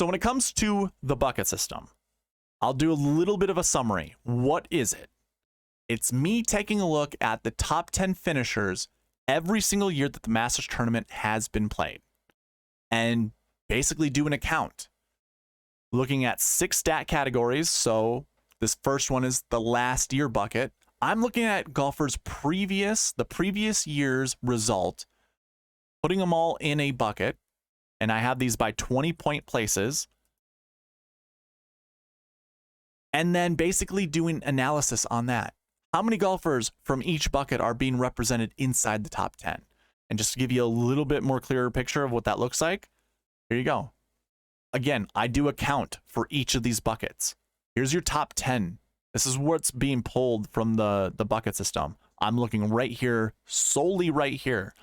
So when it comes to the bucket system, I'll do a little bit of a summary. What is it? It's me taking a look at the top 10 finishers every single year that the Masters tournament has been played, and basically do an account. Looking at 6 stat categories. So this first one is the last year bucket. I'm looking at golfers' the previous year's result, putting them all in a bucket, and I have these by 20-point places, and then basically doing analysis on that. How many golfers from each bucket are being represented inside the top 10? And just to give you a little bit more clearer picture of what that looks like, here you go. Again, I do a count for each of these buckets. Here's your top 10. This is what's being pulled from the bucket system. I'm looking right here, solely right here.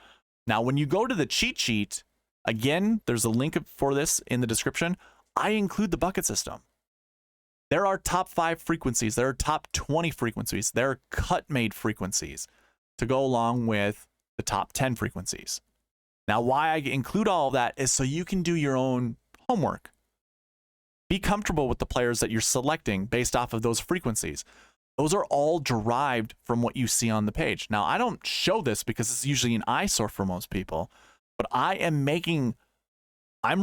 Now, when you go to the cheat sheet, again, there's a link for this in the description. I include the bucket system. There are top 5 frequencies. There are top 20 frequencies. There are cut-made frequencies to go along with the top 10 frequencies. Now, why I include all of that is so you can do your own homework. Be comfortable with the players that you're selecting based off of those frequencies. Those are all derived from what you see on the page. Now, I don't show this because it's usually an eyesore for most people, but I'm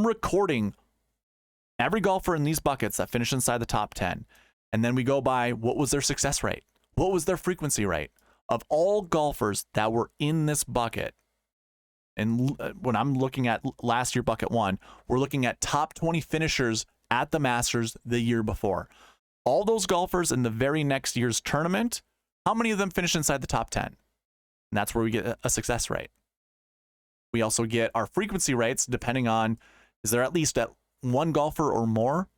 recording every golfer in these buckets that finish inside the top 10. And then we go by what was their success rate? What was their frequency rate? Of all golfers that were in this bucket, and when I'm looking at last year bucket 1, we're looking at top 20 finishers at the Masters the year before. All those golfers in the very next year's tournament, how many of them finish inside the top 10? And that's where we get a success rate. We also get our frequency rates depending on, is there at least one golfer or more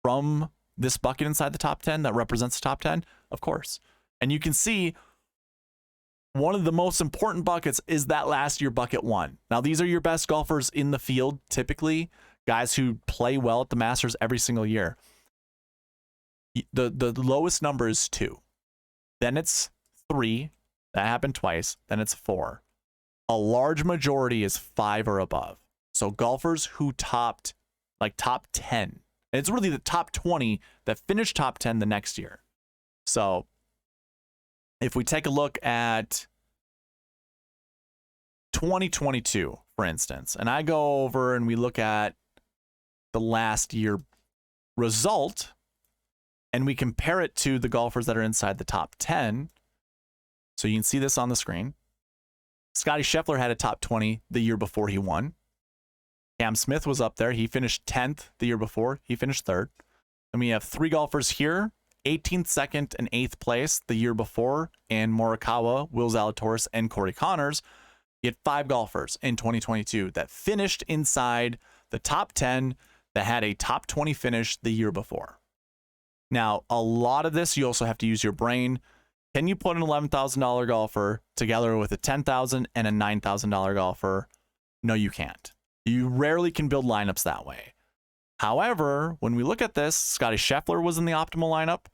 from this bucket inside the top 10 that represents the top 10? Of course. And you can see one of the most important buckets is that last year bucket 1. Now, these are your best golfers in the field, typically guys who play well at the Masters every single year. The lowest number is 2. Then it's 3. That happened twice. Then it's 4. A large majority is 5 or above. So golfers who topped like top 10. And it's really the top 20 that finished top 10 the next year. So if we take a look at 2022, for instance, and I go over and we look at the last year result, and we compare it to the golfers that are inside the top 10. So you can see this on the screen. Scottie Scheffler had a top 20 the year before he won. Cam Smith was up there. He finished 10th the year before. He finished 3rd. And we have 3 golfers here, 18th, 2nd, and 8th place the year before, and Morikawa, Will Zalatoris, and Corey Connors. You had 5 golfers in 2022 that finished inside the top 10 that had a top 20 finish the year before. Now, a lot of this, you also have to use your brain. Can you put an $11,000 golfer together with a $10,000 and a $9,000 golfer? No, you can't. You rarely can build lineups that way. However, when we look at this, Scottie Scheffler was in the optimal lineup,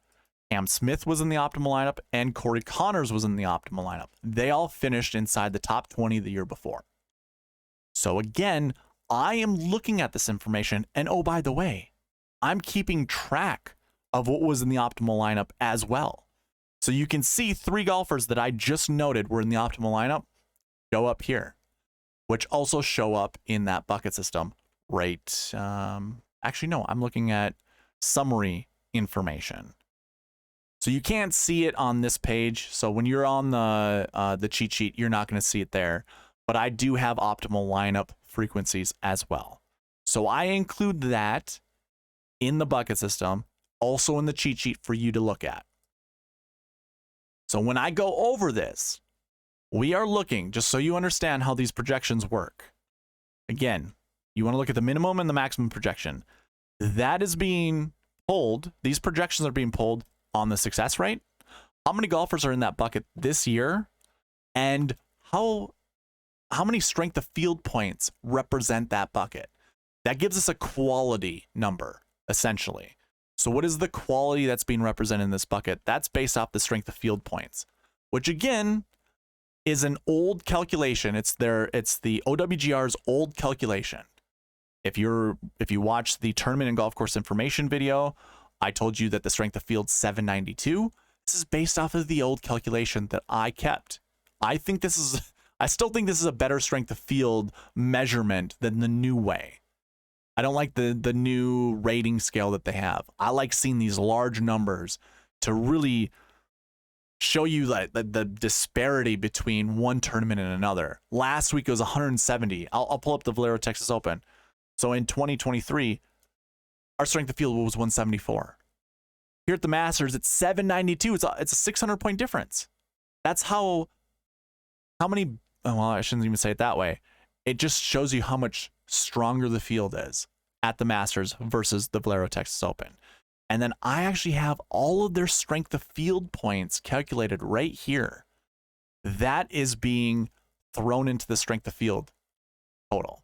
Cam Smith was in the optimal lineup, and Corey Connors was in the optimal lineup. They all finished inside the top 20 the year before. So again, I am looking at this information, and oh, by the way, I'm keeping track of what was in the optimal lineup as well. So you can see 3 golfers that I just noted were in the optimal lineup show up here, which also show up in that bucket system, right? Actually, no, I'm looking at summary information. So you can't see it on this page. So when you're on the cheat sheet, you're not going to see it there. But I do have optimal lineup frequencies as well. So I include that in the bucket system, also in the cheat sheet for you to look at. So when I go over this, we are looking, just so you understand how these projections work. Again, you want to look at the minimum and the maximum projection. That is being pulled. These projections are being pulled on the success rate. How many golfers are in that bucket this year? And how many strength of field points represent that bucket? That gives us a quality number, essentially. So what is the quality that's being represented in this bucket? That's based off the strength of field points, which again is an old calculation. It's the OWGR's old calculation. If you watch the tournament and golf course information video, I told you that the strength of field 792. This is based off of the old calculation that I kept. I still think this is a better strength of field measurement than the new way. I don't like the new rating scale that they have. I like seeing these large numbers to really show you like the disparity between one tournament and another. Last week it was 170. I'll pull up the Valero Texas Open. So in 2023, our strength of field was 174. Here at the Masters, it's 792. It's a 600 point difference. That's how many, well, I shouldn't even say it that way. It just shows you how much stronger the field is at the Masters versus the Valero Texas Open. And then I actually have all of their strength of field points calculated right here. That is being thrown into the strength of field total.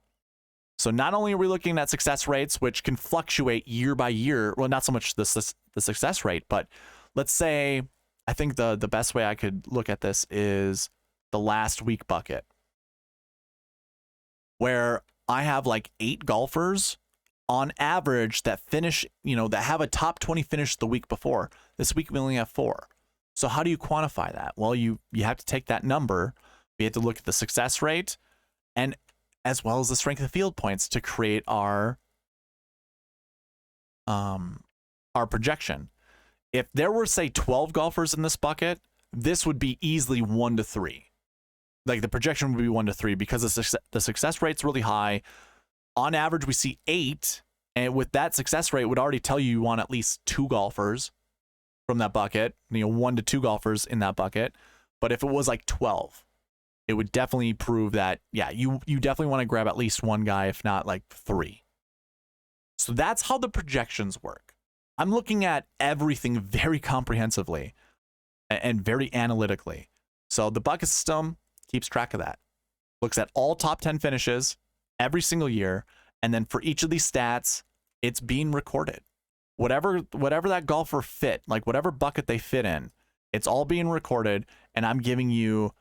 So not only are we looking at success rates, which can fluctuate year by year, well, not so much the success rate, but let's say, I think the best way I could look at this is the last week bucket, where I have like 8 golfers on average that finish, that have a top 20 finish the week before. This week we only have 4. So how do you quantify that? Well, you have to take that number, we have to look at the success rate, and as well as the strength of field points to create our projection. If there were, say, 12 golfers in this bucket, this would be easily 1 to 3. Like the projection would be 1 to 3 because the success rate's really high. On average, we see 8, and with that success rate, would already tell you want at least 2 golfers from that bucket. 1 to 2 golfers in that bucket. But if it was like 12, it would definitely prove that, yeah, you definitely want to grab at least 1 guy, if not like 3. So that's how the projections work. I'm looking at everything very comprehensively and very analytically. So the bucket system keeps track of that. Looks at all top 10 finishes every single year, and then for each of these stats, it's being recorded. Whatever that golfer fit, like whatever bucket they fit in, it's all being recorded, and I'm giving you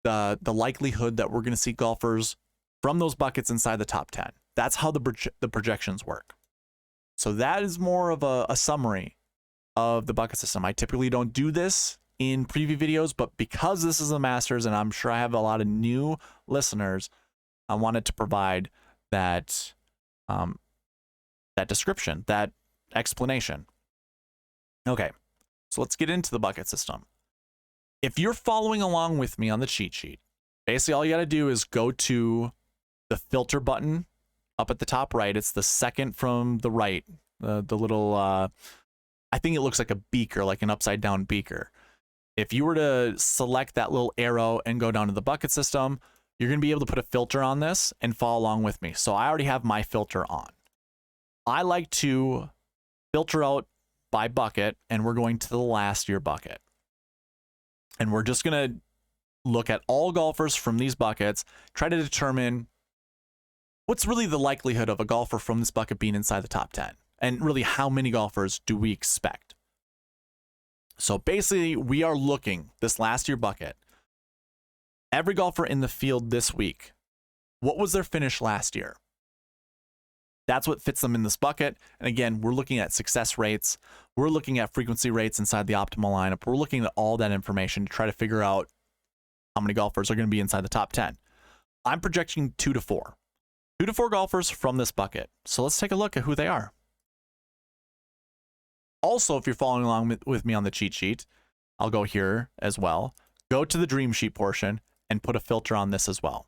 the likelihood that we're going to see golfers from those buckets inside the top 10. That's how the projections work. So that is more of a summary of the bucket system. I typically don't do this in preview videos, but because this is a Masters, and I'm sure I have a lot of new listeners, I wanted to provide that description, that explanation. Okay, so let's get into the bucket system. If you're following along with me on the cheat sheet, basically all you got to do is go to the filter button up at the top right. It's the second from the right, the little, I think it looks like a beaker, like an upside down beaker. If you were to select that little arrow and go down to the bucket system, you're going to be able to put a filter on this and follow along with me. So I already have my filter on. I like to filter out by bucket, and we're going to the last year bucket. And we're just going to look at all golfers from these buckets, try to determine what's really the likelihood of a golfer from this bucket being inside the top 10. And really, how many golfers do we expect? So basically, we are looking, this last year bucket, every golfer in the field this week, what was their finish last year? That's what fits them in this bucket. And again, we're looking at success rates. We're looking at frequency rates inside the optimal lineup. We're looking at all that information to try to figure out how many golfers are going to be inside the top 10. I'm projecting 2 to 4. 2 to 4 golfers from this bucket. So let's take a look at who they are. Also, if you're following along with me on the cheat sheet, I'll go here as well. Go to the dream sheet portion and put a filter on this as well,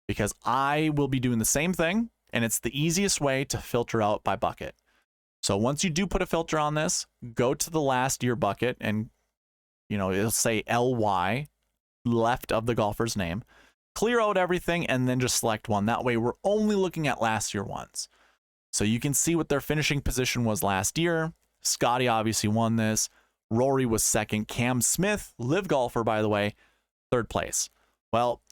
because I will be doing the same thing, and it's the easiest way to filter out by bucket. So once you do put a filter on this, go to the last year bucket, and it'll say LY left of the golfer's name. Clear out everything and then just select one. That way we're only looking at last year ones. So you can see what their finishing position was last year. Scotty obviously won this. Rory was second. Cam Smith, live golfer, by the way, 3rd place. Well,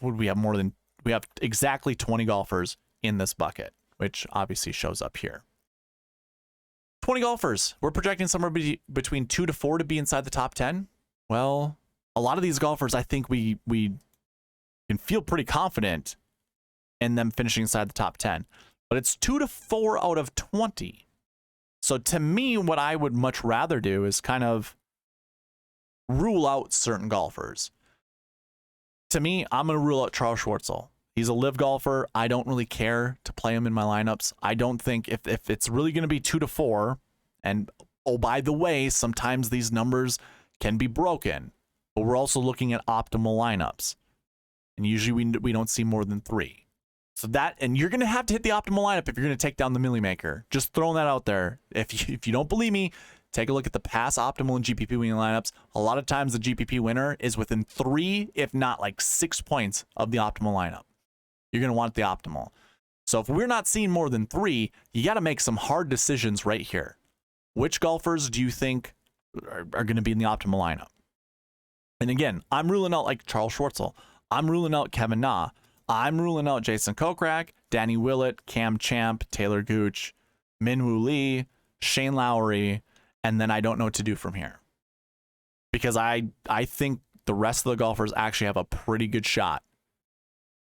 we have exactly 20 golfers in this bucket, which obviously shows up here. 20 golfers. We're projecting somewhere between 2 to 4 to be inside the top 10. Well, a lot of these golfers, I think we can feel pretty confident and them finishing inside the top 10. But it's 2 to 4 out of 20. So to me, what I would much rather do is kind of rule out certain golfers. To me, I'm going to rule out Charles Schwartzel. He's a live golfer. I don't really care to play him in my lineups. I don't think if it's really going to be 2 to 4, and oh, by the way, sometimes these numbers can be broken, but we're also looking at optimal lineups. And usually we don't see more than 3. So that, and you're going to have to hit the optimal lineup if you're going to take down the Millie Maker. Just throwing that out there. If you don't believe me, take a look at the past optimal and GPP winning lineups. A lot of times the GPP winner is within 3, if not like 6 points of the optimal lineup. You're going to want the optimal. So if we're not seeing more than 3, you got to make some hard decisions right here. Which golfers do you think are going to be in the optimal lineup? And again, I'm ruling out like Charles Schwartzel. I'm ruling out Kevin Na. I'm ruling out Jason Kokrak, Danny Willett, Cam Champ, Taylor Gooch, Minwoo Lee, Shane Lowry, and then I don't know what to do from here. Because I think the rest of the golfers actually have a pretty good shot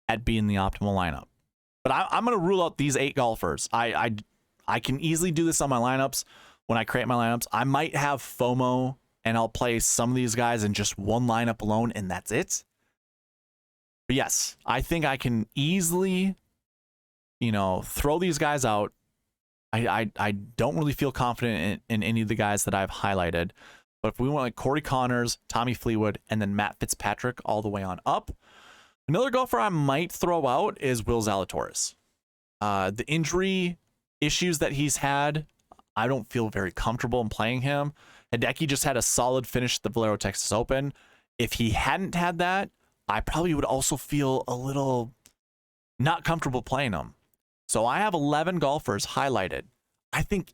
at being the optimal lineup. But I'm going to rule out these 8 golfers. I can easily do this on my lineups. When I create my lineups, I might have FOMO and I'll play some of these guys in just one lineup alone, and that's it. But yes, I think I can easily, throw these guys out. I don't really feel confident in any of the guys that I've highlighted. But if we want like Corey Connors, Tommy Fleetwood, and then Matt Fitzpatrick all the way on up. Another golfer I might throw out is Will Zalatoris. The injury issues that he's had, I don't feel very comfortable in playing him. Hideki just had a solid finish at the Valero Texas Open. If he hadn't had that, I probably would also feel a little not comfortable playing him. So I have 11 golfers highlighted. I think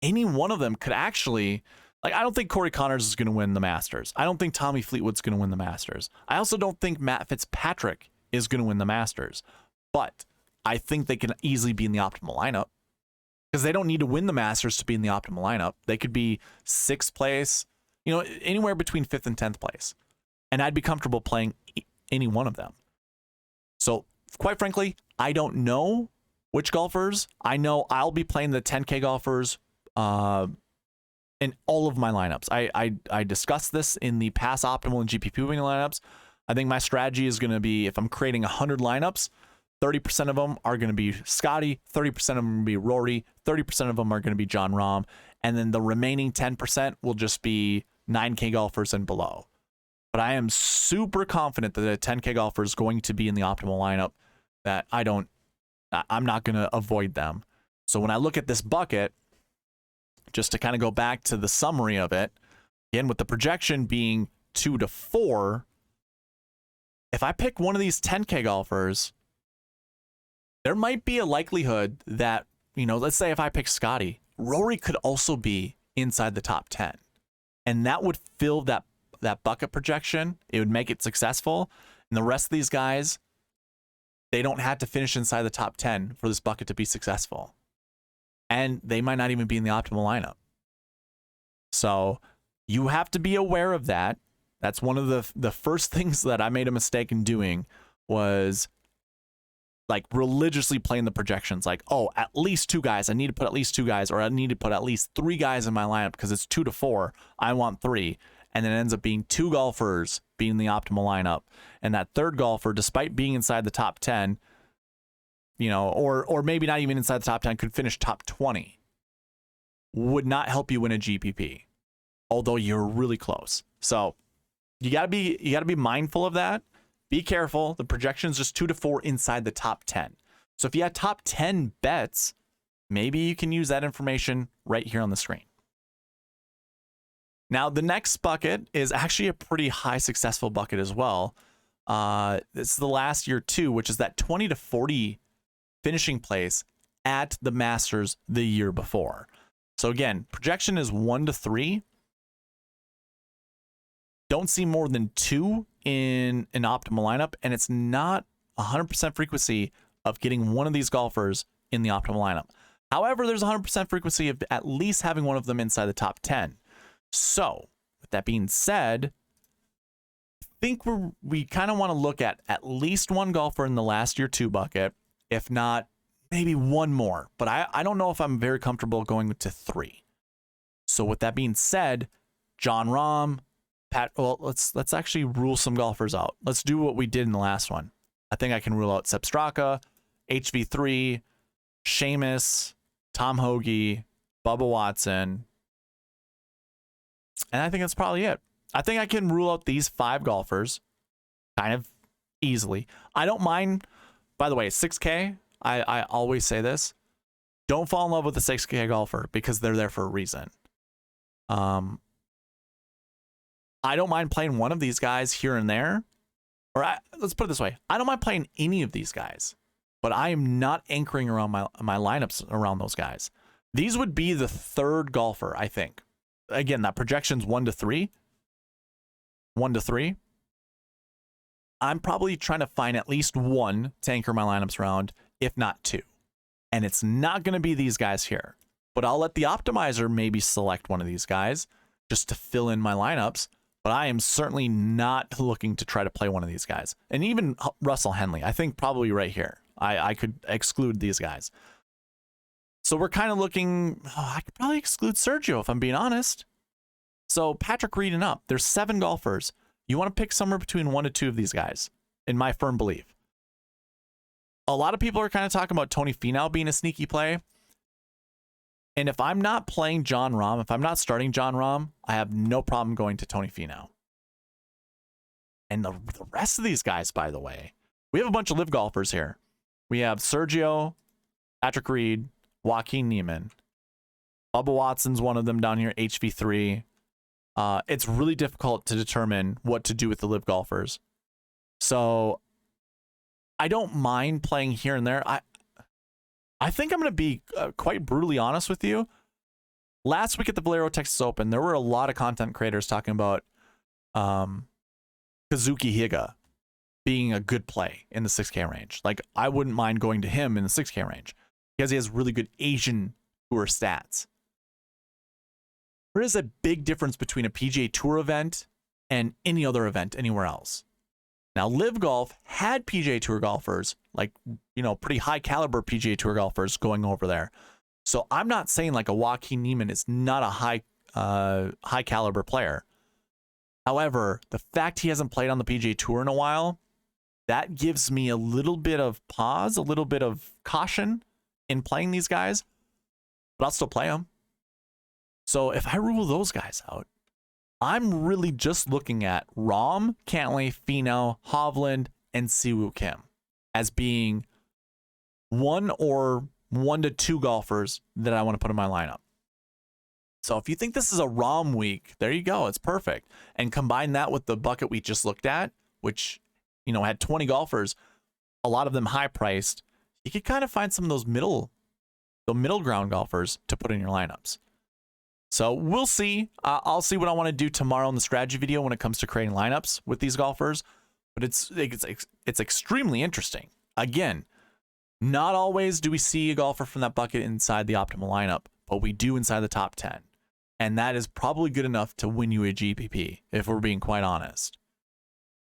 any one of them could actually, I don't think Corey Connors is going to win the Masters. I don't think Tommy Fleetwood's going to win the Masters. I also don't think Matt Fitzpatrick is going to win the Masters. But I think they can easily be in the optimal lineup because they don't need to win the Masters to be in the optimal lineup. They could be 6th place, anywhere between 5th and 10th place. And I'd be comfortable playing any one of them. So quite frankly, I don't know which golfers. I know I'll be playing the 10K golfers in all of my lineups. I discussed this in the past optimal and GPP winning lineups. I think my strategy is going to be, if I'm creating 100 lineups, 30% of them are going to be Scotty, 30% of them are going to be Rory, 30% of them are going to be Jon Rahm, and then the remaining 10% will just be 9K golfers and below. But I am super confident that a 10K golfer is going to be in the optimal lineup, that I'm not going to avoid them. So when I look at this bucket, just to kind of go back to the summary of it, again, with the projection being 2 to 4, if I pick one of these 10K golfers, there might be a likelihood that, let's say if I pick Scotty, Rory could also be inside the top 10. And that would fill that bucket projection. It would make it successful. And the rest of these guys, they don't have to finish inside the top 10 for this bucket to be successful. And they might not even be in the optimal lineup. So you have to be aware of that. That's one of the first things that I made a mistake in doing, was religiously playing the projections. At least 2 guys. I need to put at least 2 guys, or I need to put at least 3 guys in my lineup because it's 2 to 4. I want 3. And then it ends up being 2 golfers being the optimal lineup. And that third golfer, despite being inside the top 10, or maybe not even inside the top 10, could finish top 20, would not help you win a GPP, although you're really close. So you gotta be mindful of that. Be careful. The projection is just 2 to 4 inside the top 10. So if you had top 10 bets, maybe you can use that information right here on the screen. Now, the next bucket is actually a pretty high successful bucket as well. It's the last year too, which is that 20 to 40 finishing place at the Masters the year before. So again, projection is 1 to 3. Don't see more than 2 in an optimal lineup, and it's not 100% frequency of getting one of these golfers in the optimal lineup. However, there's 100% frequency of at least having one of them inside the top 10. So, with that being said, think we kind of want to look at least one golfer in the last year 2 bucket, if not maybe one more. But I don't know if I'm very comfortable going to 3. So with that being said, Jon Rahm, well, let's actually rule some golfers out. Let's do what we did in the last one. I think I can rule out Sepp Straka, HV3, Seamus, Tom Hoagie, Bubba Watson, and I think that's probably it. I think I can rule out these 5 golfers kind of easily. I don't mind, by the way, 6K, I always say this, don't fall in love with a 6K golfer because they're there for a reason. I don't mind playing one of these guys here and there. Or let's put it this way. I don't mind playing any of these guys, but I am not anchoring around my lineups around those guys. These would be the 3rd golfer, I think. Again, that projection's 1 to 3. 1 to 3. I'm probably trying to find at least 1 to anchor my lineups around, if not 2. And it's not going to be these guys here. But I'll let the optimizer maybe select one of these guys just to fill in my lineups. But I am certainly not looking to try to play one of these guys. And even Russell Henley, I think probably right here. I could exclude these guys. So we're kind of looking, I could probably exclude Sergio if I'm being honest. So Patrick Reed and up, there's 7 golfers. You want to pick somewhere between 1 to 2 of these guys, in my firm belief. A lot of people are kind of talking about Tony Finau being a sneaky play. And if I'm not playing Jon Rahm, if I'm not starting Jon Rahm, I have no problem going to Tony Finau. And the rest of these guys, by the way, we have a bunch of live golfers here. We have Sergio, Patrick Reed, Joaquin Niemann. Bubba Watson's one of them down here, HV3. It's really difficult to determine what to do with the live golfers. So I don't mind playing here and there. I think I'm going to be quite brutally honest with you. Last week at the Valero Texas Open, there were a lot of content creators talking about Kazuki Higa being a good play in the 6K range. Like, I wouldn't mind going to him in the 6K range because he has really good Asian Tour stats. There is a big difference between a PGA Tour event and any other event anywhere else. Now, Live Golf had PGA Tour golfers, like, you know, pretty high caliber PGA Tour golfers going over there. So I'm not saying like a Joaquin Niemann is not a high caliber player. However, the fact he hasn't played on the PGA Tour in a while, that gives me a little bit of pause, a little bit of caution in playing these guys, but I'll still play them. So if I rule those guys out, I'm really just looking at Rahm, Cantlay, Finau, Hovland, and Siwoo Kim as being 1 or 1 to 2 golfers that I want to put in my lineup. So if you think this is a Rahm week, there you go. It's perfect. And combine that with the bucket we just looked at, which, you know, had 20 golfers, a lot of them high priced. You could kind of find some of those middle ground golfers to put in your lineups. So we'll see. I'll see what I want to do tomorrow in the strategy video when it comes to creating lineups with these golfers. But it's extremely interesting. Again, not always do we see a golfer from that bucket inside the optimal lineup, but we do inside the top 10. And that is probably good enough to win you a GPP, if we're being quite honest.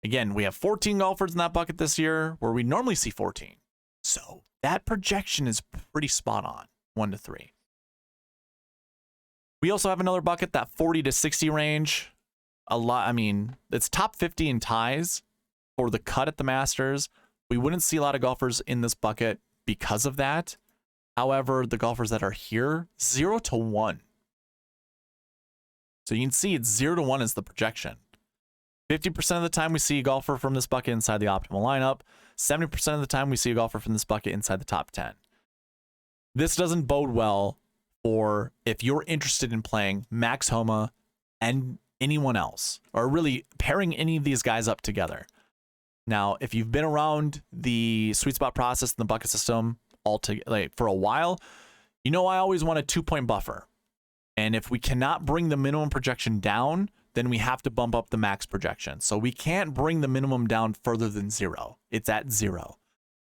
Again, we have 14 golfers in that bucket this year, where we normally see 14. So that projection is pretty spot on, 1 to 3. We also have another bucket, that 40 to 60 range. A lot, I mean, it's top 50 in ties for the cut at the Masters. We wouldn't see a lot of golfers in this bucket because of that. However, the golfers that are here, 0 to 1. So you can see it's 0 to 1 is the projection. 50% of the time we see a golfer from this bucket inside the optimal lineup. 70% of the time we see a golfer from this bucket inside the top 10. This doesn't bode well for if you're interested in playing Max Homa and anyone else, or really pairing any of these guys up together. Now, if you've been around the sweet spot process in the bucket system for a while, you know I always want a 2-point buffer. And if we cannot bring the minimum projection down, then we have to bump up the max projection. So we can't bring the minimum down further than 0. It's at 0.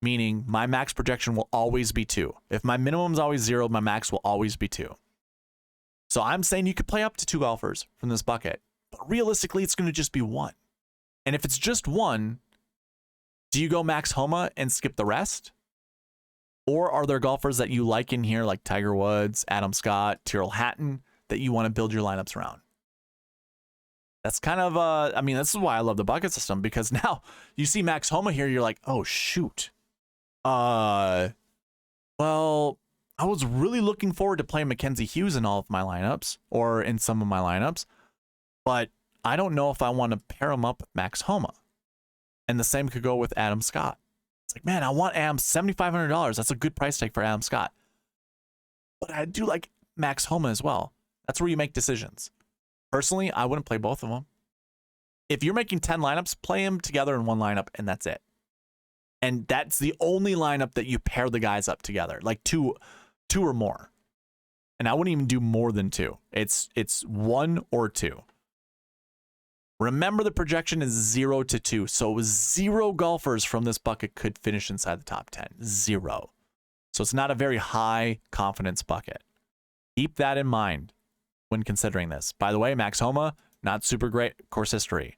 Meaning my max projection will always be 2. If my minimum is always 0, my max will always be 2. So I'm saying you could play up to 2 golfers from this bucket, but realistically, it's going to just be 1. And if it's just one, do you go Max Homa and skip the rest? Or are there golfers that you like in here, like Tiger Woods, Adam Scott, Tyrrell Hatton, that you want to build your lineups around? That's kind of, I mean, this is why I love the bucket system, because now you see Max Homa here, you're like, oh, shoot. Well, I was really looking forward to playing Mackenzie Hughes in all of my lineups, or in some of my lineups, but I don't know if I want to pair him up with Max Homa. And the same could go with Adam Scott. It's like, man, I want Adam $7,500. That's a good price tag for Adam Scott. But I do like Max Homa as well. That's where you make decisions. Personally, I wouldn't play both of them. If you're making 10 lineups, play them together in one lineup, and that's it. And that's the only lineup that you pair the guys up together, like two or more. And I wouldn't even do more than two. It's one or two. Remember, the projection is 0 to 2. So 0 golfers from this bucket could finish inside the top 10. 0. So it's not a very high confidence bucket. Keep that in mind when considering this. By the way, Max Homa, not super great course history.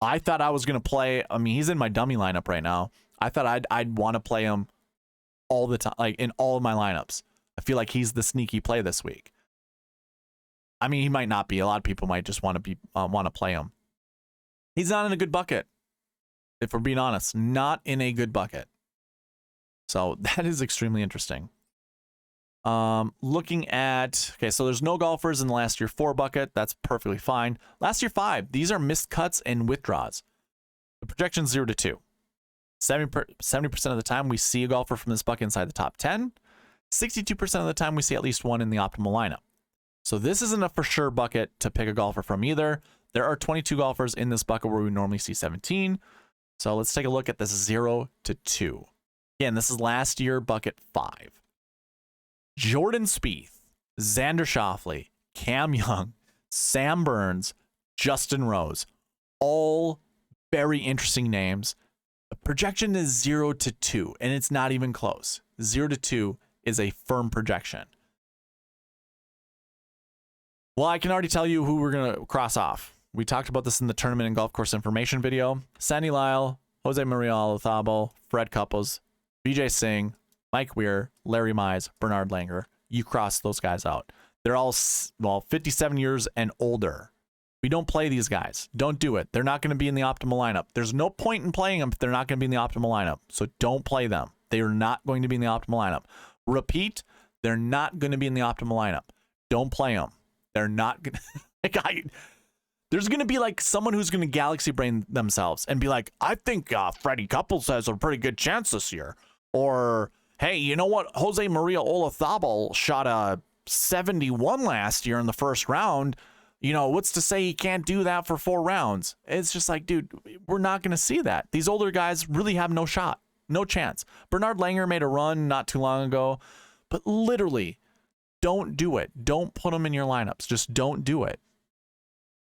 I thought I was going to play, I mean, he's in my dummy lineup right now. I thought I'd want to play him all the time, like in all of my lineups. I feel like he's the sneaky play this week. I mean, he might not be. A lot of people might just want to play him. He's not in a good bucket. If we're being honest, not in a good bucket. So that is extremely interesting. Looking at, okay, so there's no golfers in the last year 4 bucket. That's perfectly fine. Last year 5, these are missed cuts and withdraws. The projection 0 to 2. 70% of the time we see a golfer from this bucket inside the top 10. 62% of the time we see at least one in the optimal lineup. So this isn't a for sure bucket to pick a golfer from either. There are 22 golfers in this bucket where we normally see 17. So let's take a look at this 0 to 2. Again, this is last year bucket 5. Jordan Spieth, Xander Schauffele, Cam Young, Sam Burns, Justin Rose, all very interesting names. The projection is 0 to 2, and it's not even close. 0 to 2 is a firm projection. Well, I can already tell you who we're going to cross off. We talked about this in the tournament and golf course information video. Sandy Lyle, Jose Maria Olazabal, Fred Couples, Vijay Singh, Mike Weir, Larry Mize, Bernard Langer. You cross those guys out. They're all, well, 57 years and older. We don't play these guys. Don't do it. They're not going to be in the optimal lineup. There's no point in playing them if they're not going to be in the optimal lineup. So don't play them. They are not going to be in the optimal lineup. Repeat, they're not going to be in the optimal lineup. Don't play them. They're not going to... There's going to be like someone who's going to galaxy brain themselves and be like, I think Freddie Couples has a pretty good chance this year. Or, hey, you know what? Jose Maria Olazabal shot a 71 last year in the first round. You know, what's to say he can't do that for 4 rounds? It's just like, dude, we're not going to see that. These older guys really have no shot, no chance. Bernard Langer made a run not too long ago, but literally, don't do it. Don't put them in your lineups. Just don't do it.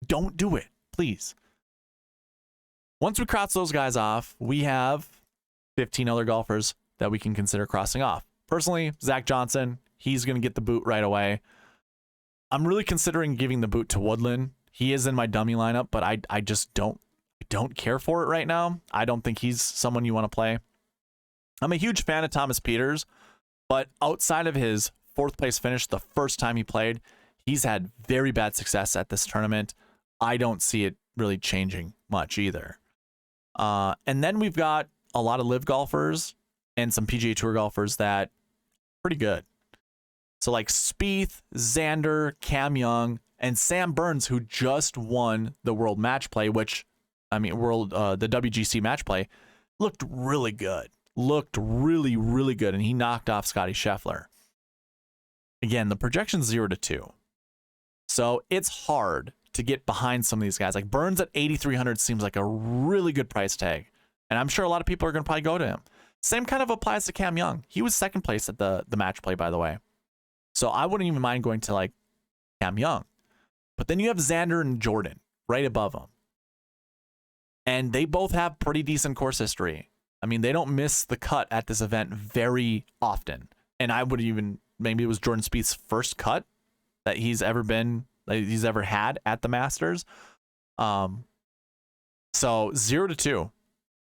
Don't do it, please. Once we cross those guys off, we have 15 other golfers that we can consider crossing off. Personally, Zach Johnson, he's going to get the boot right away. I'm really considering giving the boot to Woodland. He is in my dummy lineup, but I just don't care for it right now. I don't think he's someone you want to play. I'm a huge fan of Thomas Pieters, but outside of his 4th place finish the first time he played, he's had very bad success at this tournament. I don't see it really changing much either. And then we've got a lot of live golfers and some PGA Tour golfers that are pretty good. So like Spieth, Xander, Cam Young, and Sam Burns, who just won the World Match Play, the WGC Match Play, looked really good. Looked really, really good, and he knocked off Scottie Scheffler. Again, the projection's 0 to 2. So it's hard to get behind some of these guys. Like Burns at 8,300 seems like a really good price tag. And I'm sure a lot of people are going to probably go to him. Same kind of applies to Cam Young. He was 2nd place at the match play, by the way. So I wouldn't even mind going to like Cam Young. But then you have Xander and Jordan right above him. And they both have pretty decent course history. I mean, they don't miss the cut at this event very often. And I would even, maybe it was Jordan Spieth's first cut that he's ever had at the Masters. So 0 to 2.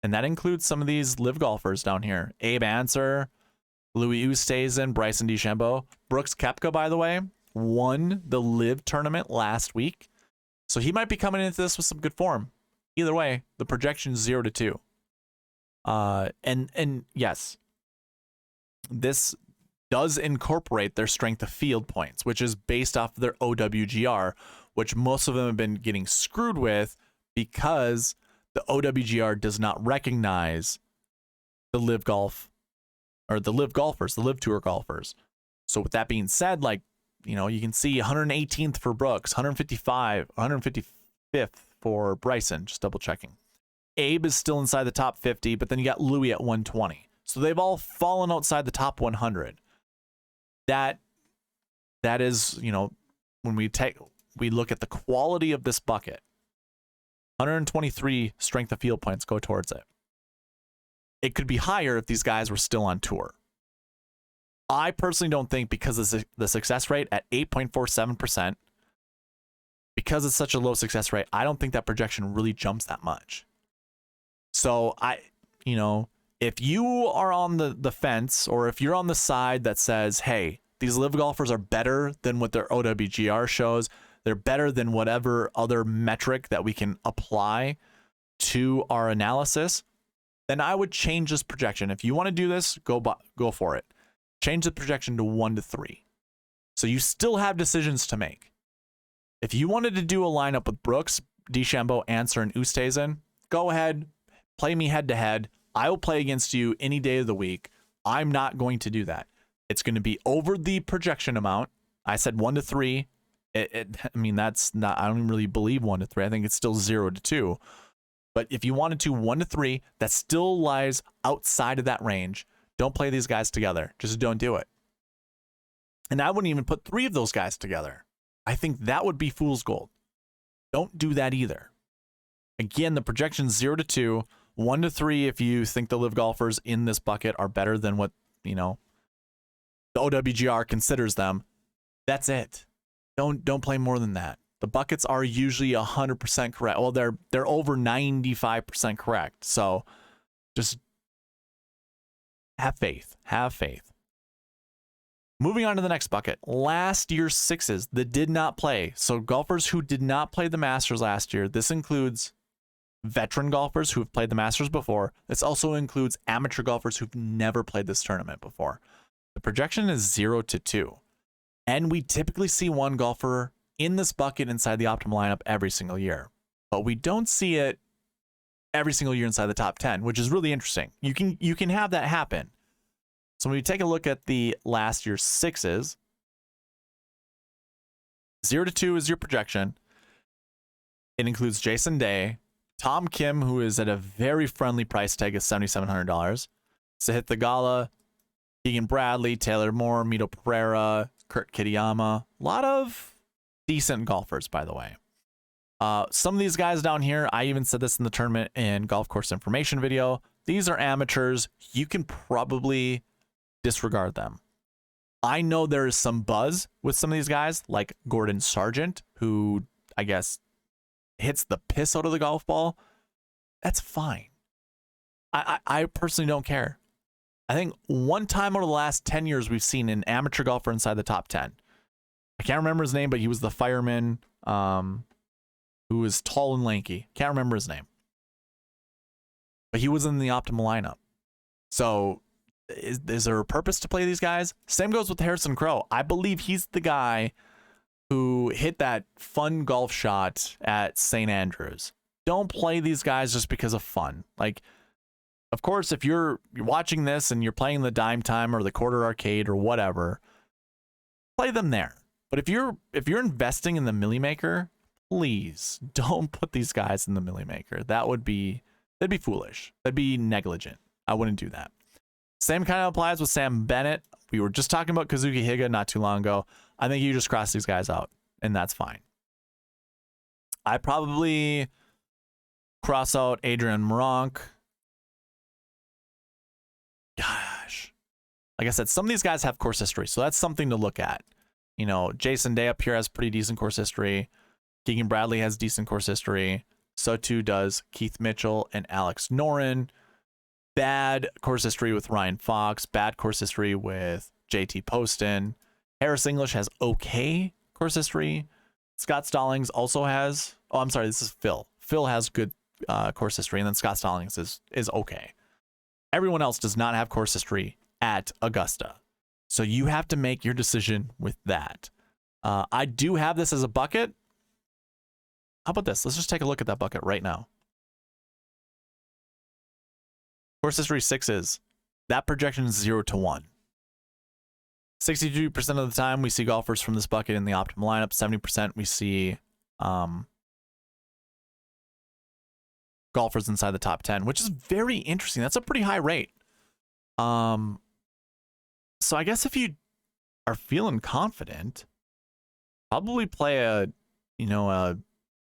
And that includes some of these live golfers down here. Abe Ancer, Louis Oosthuizen, Bryson DeChambeau. Brooks Koepka, by the way, won the live tournament last week. So he might be coming into this with some good form. Either way, the projection's 0 to 2. And yes, this does incorporate their strength of field points, which is based off of their OWGR, which most of them have been getting screwed with because the OWGR does not recognize the live golf or the live golfers, the live tour golfers. So with that being said, like, you know, you can see 118th for Brooks, 155th for Bryson, just double checking. Abe is still inside the top 50, but then you got Louis at 120. So they've all fallen outside the top 100. That is, you know, when we look at the quality of this bucket, 123 strength of field points go towards it. It could be higher if these guys were still on tour. I personally don't think, because of the success rate at 8.47%, because it's such a low success rate, I don't think that projection really jumps that much. So if you are on the fence, or if you're on the side that says, hey, these live golfers are better than what their OWGR shows, they're better than whatever other metric that we can apply to our analysis, then I would change this projection. If you want to do this, go for it. Change the projection to 1 to 3. So you still have decisions to make. If you wanted to do a lineup with Brooks, DeChambeau, Ancer, and Oosthuizen, go ahead, play me head to head. I will play against you any day of the week. I'm not going to do that. It's going to be over the projection amount. I said 1 to 3. I mean, that's not, I don't even really believe 1 to 3. I think it's still 0 to 2. But if you wanted to 1 to 3, that still lies outside of that range. Don't play these guys together. Just don't do it. And I wouldn't even put 3 of those guys together. I think that would be fool's gold. Don't do that either. Again, the projection's 0 to 2, 1 to 3 if you think the live golfers in this bucket are better than what, you know, the OWGR considers them. That's it. Don't play more than that. The buckets are usually 100% correct. Well, they're over 95% correct. So just have faith. Have faith. Moving on to the next bucket, last year's sixes that did not play. So golfers who did not play the Masters last year. This includes veteran golfers who have played the Masters before. This also includes amateur golfers who've never played this tournament before. The projection is 0 to 2. And we typically see one golfer in this bucket inside the optimal lineup every single year. But we don't see it every single year inside the top 10, which is really interesting. You can have that happen. So when you take a look at the last year's sixes, 0 to 2 is your projection. It includes Jason Day, Tom Kim, who is at a very friendly price tag of $7,700, Sahith Theegala, Keegan Bradley, Taylor Moore, Mito Pereira, Kurt Kitayama. A lot of decent golfers, by the way. Some of these guys down here, I even said this in the tournament and golf course information video. These are amateurs. You can probably disregard them. I know there is some buzz with some of these guys, like Gordon Sargent, who I guess hits the piss out of the golf ball. That's fine. I personally don't care. I think one time over the last 10 years, we've seen an amateur golfer inside the top 10. I can't remember his name, but he was the fireman who was tall and lanky. Can't remember his name. But he was in the optimal lineup. So is there a purpose to play these guys? Same goes with Harrison Crow. I believe he's the guy who hit that fun golf shot at St. Andrews. Don't play these guys just because of fun. Like, of course, if you're watching this and you're playing the Dime Time or the Quarter Arcade or whatever, play them there. But if you're investing in the Millie Maker, please don't put these guys in the Millie Maker. That'd be foolish. That'd be negligent. I wouldn't do that. Same kind of applies with Sam Bennett. We were just talking about Kazuki Higa not too long ago. I think you just cross these guys out, and that's fine. I probably cross out Adrian Moronk. Gosh. Like I said, some of these guys have course history, so that's something to look at. You know, Jason Day up here has pretty decent course history. Keegan Bradley has decent course history. So too does Keith Mitchell and Alex Noren. Bad course history with Ryan Fox. Bad course history with JT Poston. Harris English has okay course history. Scott Stallings also has. Oh, I'm sorry. This is Phil. Phil has good course history, and then Scott Stallings is okay. Everyone else does not have course history at Augusta. So you have to make your decision with that. I do have this as a bucket. How about this? Let's just take a look at that bucket right now. Course history 6s. That projection is 0 to 1. 62% of the time we see golfers from this bucket in the optimal lineup. 70% we see golfers inside the top 10, which is very interesting. That's a pretty high rate. So I guess if you are feeling confident, probably play a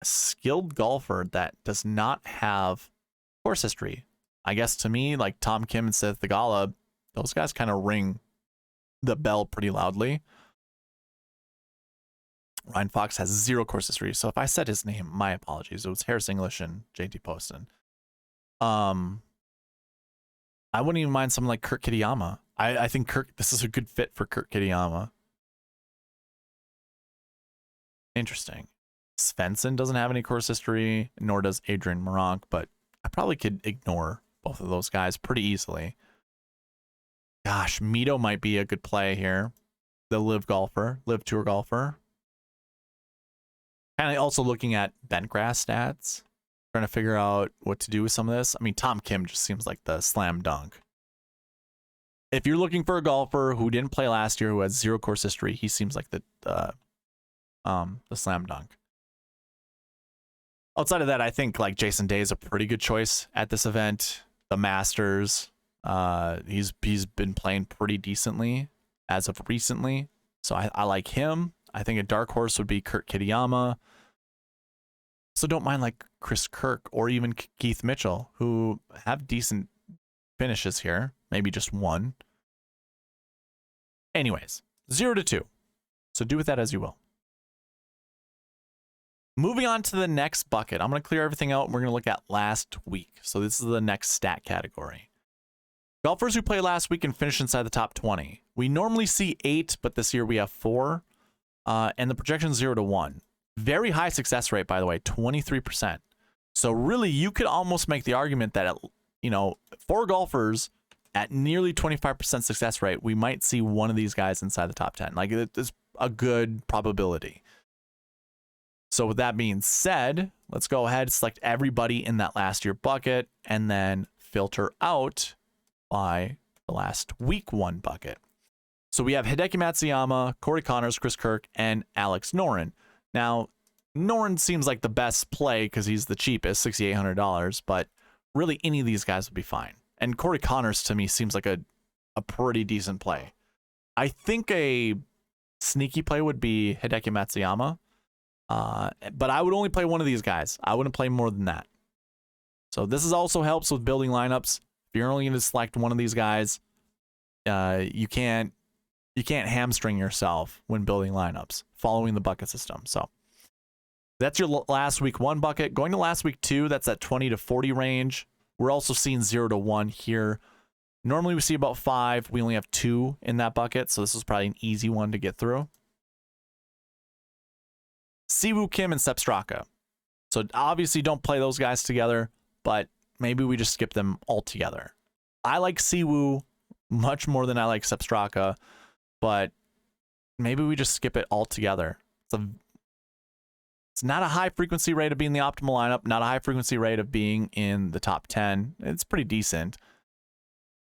skilled golfer that does not have course history. I guess to me, like Tom Kim and Seth Theegala, those guys kind of ring the bell pretty loudly. Ryan Fox has 0 course history. So if I said his name, my apologies. It was Harris English and JT Poston. I wouldn't even mind someone like Kurt Kitayama. I think this is a good fit for Kurt Kitayama. Interesting. Svensson doesn't have any course history, nor does Adrian Moronk, but I probably could ignore both of those guys pretty easily. Gosh, Mito might be a good play here. The live tour golfer. Kind of also looking at Bentgrass stats, trying to figure out what to do with some of this. I mean, Tom Kim just seems like the slam dunk. If you're looking for a golfer who didn't play last year, who has 0 course history, he seems like the slam dunk. Outside of that, I think like Jason Day is a pretty good choice at this event. The Masters, he's been playing pretty decently as of recently, so I like him. I think a dark horse would be Kurt Kitayama. So don't mind like Chris Kirk or even Keith Mitchell, who have decent finishes here. Maybe just one. Anyways, 0 to 2. So do with that as you will. Moving on to the next bucket. I'm going to clear everything out and we're going to look at last week. So this is the next stat category. Golfers who played last week and finished inside the top 20. We normally see 8, but this year we have 4. And the projection is 0 to 1. Very high success rate, by the way, 23%. So really, you could almost make the argument that, 4 golfers at nearly 25% success rate, we might see one of these guys inside the top 10. Like, it's a good probability. So with that being said, let's go ahead, select everybody in that last year bucket, and then filter out by the last week 1 bucket. So we have Hideki Matsuyama, Corey Connors, Chris Kirk, and Alex Noren. Now, Noren seems like the best play because he's the cheapest, $6,800, but really any of these guys would be fine. And Corey Connors to me seems like a pretty decent play. I think a sneaky play would be Hideki Matsuyama, but I would only play one of these guys. I wouldn't play more than that. So this also helps with building lineups. If you're only going to select one of these guys, you can't hamstring yourself when building lineups, following the bucket system. So that's your last week 1 bucket. Going to last week 2, that's that 20 to 40 range. We're also seeing 0 to 1 here. Normally we see about 5. We only have 2 in that bucket, so this is probably an easy one to get through. Siwoo Kim and Sepp Straka. So obviously don't play those guys together, but maybe we just skip them altogether. I like Siwoo much more than I like Sepp Straka, but maybe we just skip it altogether. It's not a high frequency rate of being the optimal lineup, not a high frequency rate of being in the top 10. It's pretty decent.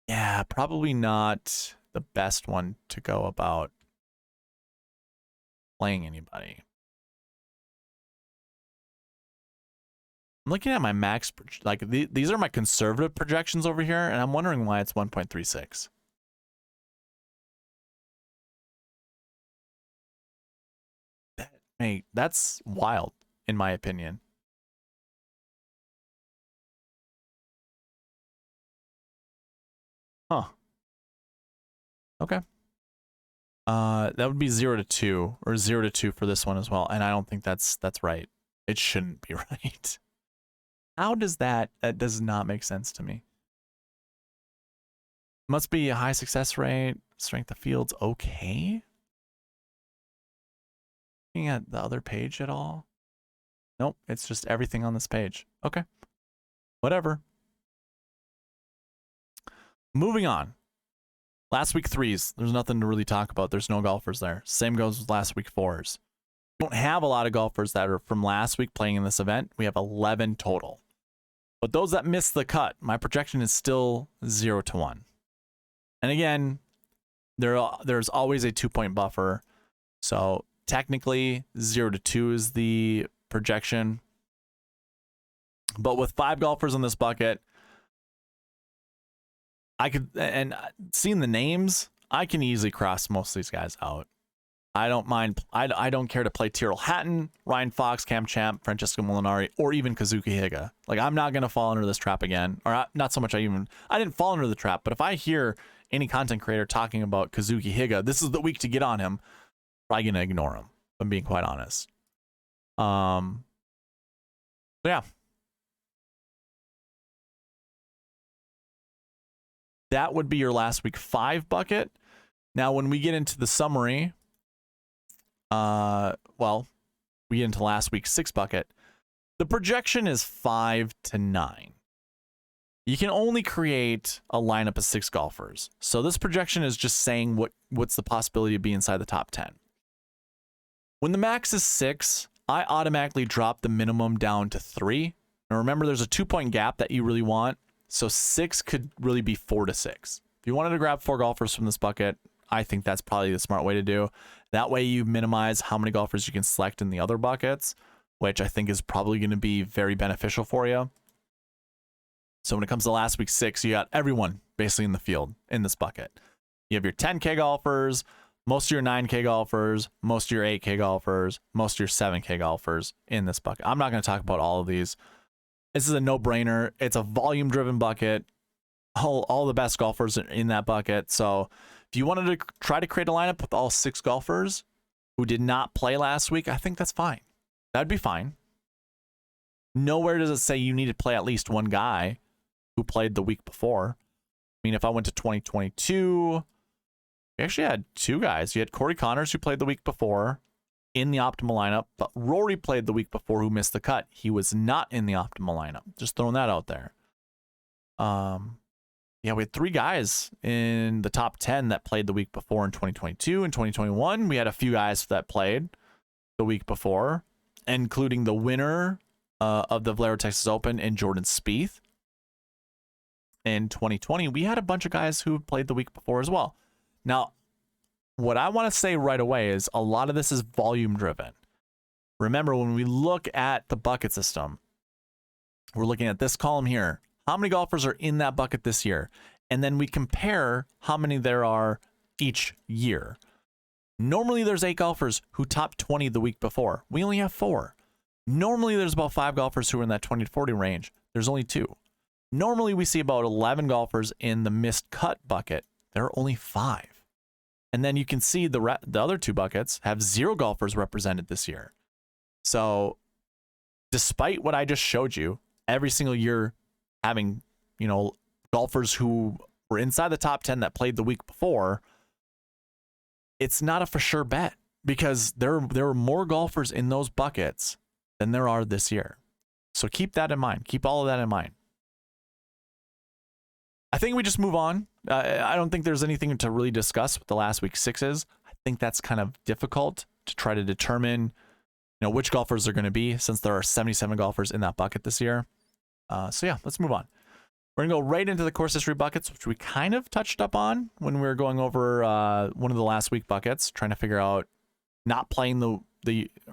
Yeah, probably not the best one to go about playing anybody. I'm looking at my max, like these are my conservative projections over here, and I'm wondering why it's 1.36. Hey, that's wild, in my opinion. Huh. Okay. That would be 0 to 2, or 0 to 2 for this one as well, and I don't think that's right. It shouldn't be right. How does that does not make sense to me. Must be a high success rate, strength of fields, okay. Looking at the other page at all? Nope, it's just everything on this page. Okay, whatever. Moving on. Last week 3s, there's nothing to really talk about. There's no golfers there. Same goes with last week 4s. We don't have a lot of golfers that are from last week playing in this event. We have 11 total. But those that missed the cut, my projection is still 0 to 1. And again, there's always a 2-point buffer. So technically 0 to 2 is the projection. But with 5 golfers in this bucket, I could, and seeing the names, I can easily cross most of these guys out. I don't mind. I don't care to play Tyrrell Hatton, Ryan Fox, Cam Champ, Francesco Molinari, or even Kazuki Higa. Like, I'm not going to fall under this trap again. Or not so much I didn't fall under the trap, but if I hear any content creator talking about Kazuki Higa, this is the week to get on him, I'm probably going to ignore him, if I'm being quite honest. Yeah. That would be your last week 5 bucket. Now, when we get into the summary, well, we get into last week's 6 bucket. The projection is 5 to 9. You can only create a lineup of 6 golfers. So this projection is just saying what's the possibility of being inside the top 10. When the max is 6, I automatically drop the minimum down to 3. Now remember, there's a 2-point gap that you really want. So 6 could really be 4 to 6. If you wanted to grab 4 golfers from this bucket, I think that's probably the smart way to do. That way you minimize how many golfers you can select in the other buckets, which I think is probably going to be very beneficial for you. So when it comes to last week 6, you got everyone basically in the field in this bucket. You have your 10K golfers, most of your 9K golfers, most of your 8K golfers, most of your 7K golfers in this bucket. I'm not going to talk about all of these. This is a no-brainer. It's a volume-driven bucket. All the best golfers are in that bucket. So if you wanted to try to create a lineup with all 6 golfers who did not play last week, I think that's fine. That'd be fine. Nowhere does it say you need to play at least one guy who played the week before. I mean, if I went to 2022, we actually had 2 guys. You had Corey Connors, who played the week before, in the optimal lineup, but Rory played the week before, who missed the cut. He was not in the optimal lineup. Just throwing that out there. Yeah, we had 3 guys in the top 10 that played the week before in 2022 and 2021. We had a few guys that played the week before, including the winner of the Valero Texas Open and Jordan Spieth. In 2020, we had a bunch of guys who played the week before as well. Now, what I want to say right away is a lot of this is volume driven. Remember, when we look at the bucket system, we're looking at this column here. How many golfers are in that bucket this year? And then we compare how many there are each year. Normally, there's 8 golfers who top 20 the week before. We only have 4. Normally, there's about 5 golfers who are in that 20 to 40 range. There's only 2. Normally, we see about 11 golfers in the missed cut bucket. There are only 5. And then you can see the other 2 buckets have 0 golfers represented this year. So despite what I just showed you, every single year having, golfers who were inside the top 10 that played the week before, it's not a for sure bet because there are more golfers in those buckets than there are this year. So keep that in mind. Keep all of that in mind. I think we just move on. I don't think there's anything to really discuss with the last week 6s. I think that's kind of difficult to try to determine, which golfers are going to be since there are 77 golfers in that bucket this year. So yeah, let's move on. We're going to go right into the course history buckets, which we kind of touched up on when we were going over one of the last week buckets, trying to figure out not playing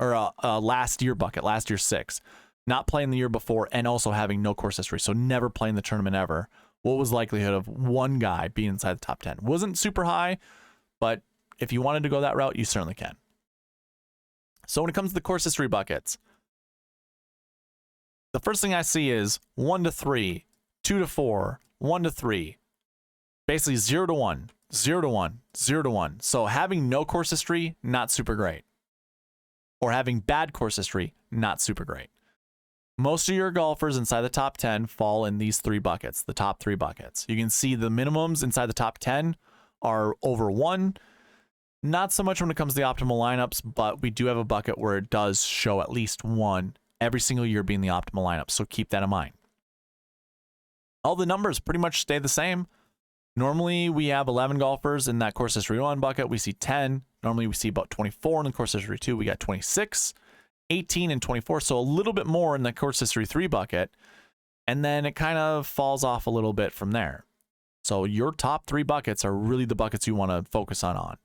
last year bucket, last year 6, not playing the year before, and also having no course history. So never playing the tournament ever. What was the likelihood of one guy being inside the top 10? Wasn't super high, but if you wanted to go that route, you certainly can. So when it comes to the course history buckets, the first thing I see is 1 to 3, 2 to 4, 1 to 3, basically 0 to 1, 0 to 1, 0 to 1. So having no course history, not super great. Or having bad course history, not super great. Most of your golfers inside the top 10 fall in these three buckets, the top three buckets. You can see the minimums inside the top 10 are over 1. Not so much when it comes to the optimal lineups, but we do have a bucket where it does show at least 1 every single year being the optimal lineup. So keep that in mind. All the numbers pretty much stay the same. Normally we have 11 golfers in that course history 1 bucket. We see 10. Normally we see about 24 in the course history 2. We got 26, 18, and 24. So a little bit more in the course history 3 bucket. And then it kind of falls off a little bit from there. So your top 3 buckets are really the buckets you want to focus on.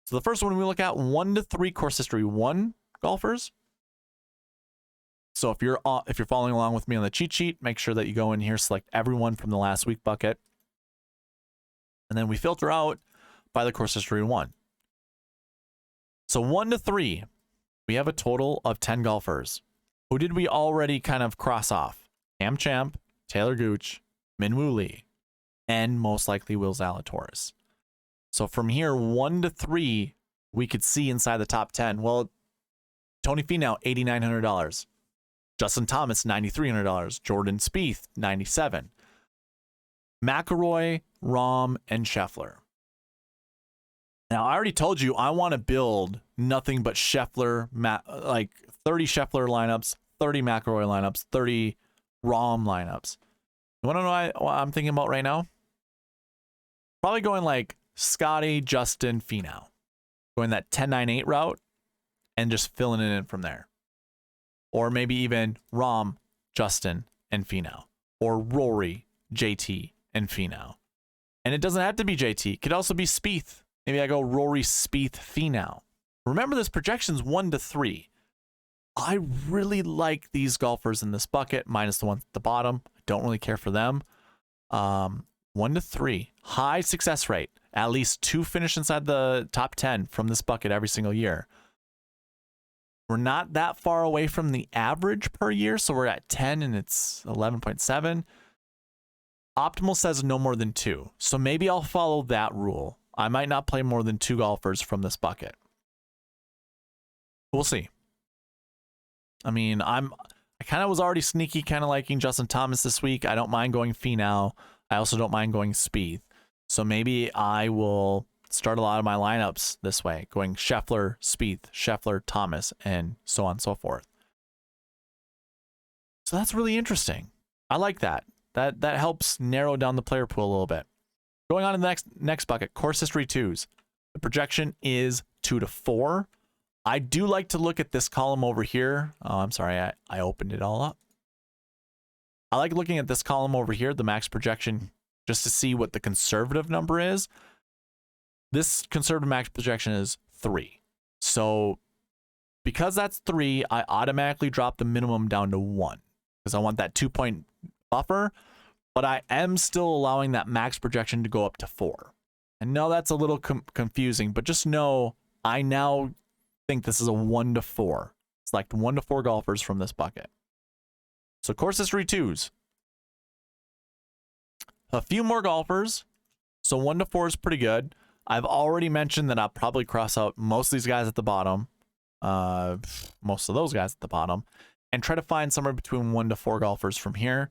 So the first one we look at 1 to 3 course history 1 golfers. So if you're following along with me on the cheat sheet, make sure that you go in here, select everyone from the last week bucket. And then we filter out by the course history 1. So 1 to 3, we have a total of 10 golfers. Who did we already kind of cross off? Cam Champ, Taylor Gooch, Minwoo Lee, and most likely Will Zalatoris. So from here, 1 to 3, we could see inside the top 10. Well, Tony Finau, $8,900. Justin Thomas, $9,300. Jordan Spieth, $97. McIlroy, Rahm, and Scheffler. Now, I already told you I want to build nothing but Scheffler, like 30 Scheffler lineups, 30 McIlroy lineups, 30 Rahm lineups. You want to know what I'm thinking about right now? Probably going like Scotty, Justin, Finau. Going that 10-9-8 route and just filling it in from there. Or maybe even Rahm, Justin, and Finau. Or Rory, JT, and Finau. And it doesn't have to be JT. It could also be Spieth. Maybe I go Rory, Spieth, Finau. Remember, this projection's 1 to 3. I really like these golfers in this bucket, minus the ones at the bottom. I don't really care for them. 1 to 3. High success rate. At least 2 finish inside the top 10 from this bucket every single year. We're not that far away from the average per year, so we're at 10 and it's 11.7. Optimal says no more than 2, so maybe I'll follow that rule. I might not play more than 2 golfers from this bucket. We'll see. I mean, I kind of was already sneaky kind of liking Justin Thomas this week. I don't mind going Finau. I also don't mind going Spieth. So maybe I will start a lot of my lineups this way, going Scheffler, Spieth, Scheffler, Thomas, and so on and so forth. So that's really interesting. I like that. That helps narrow down the player pool a little bit. Going on to the next bucket, course history 2s. The projection is 2 to 4. I do like to look at this column over here. Oh, I'm sorry, I opened it all up. I like looking at this column over here, the max projection, just to see what the conservative number is. This conservative max projection is 3. So because that's 3, I automatically drop the minimum down to 1 because I want that 2-point buffer, but I am still allowing that max projection to go up to 4. I know that's a little confusing, but just know I now think this is a 1 to 4. Select 1 to 4 golfers from this bucket. So course history 2s. A few more golfers. So 1 to 4 is pretty good. I've already mentioned that I'll probably cross out most of these guys at the bottom. Most of those guys at the bottom. And try to find somewhere between 1 to 4 golfers from here.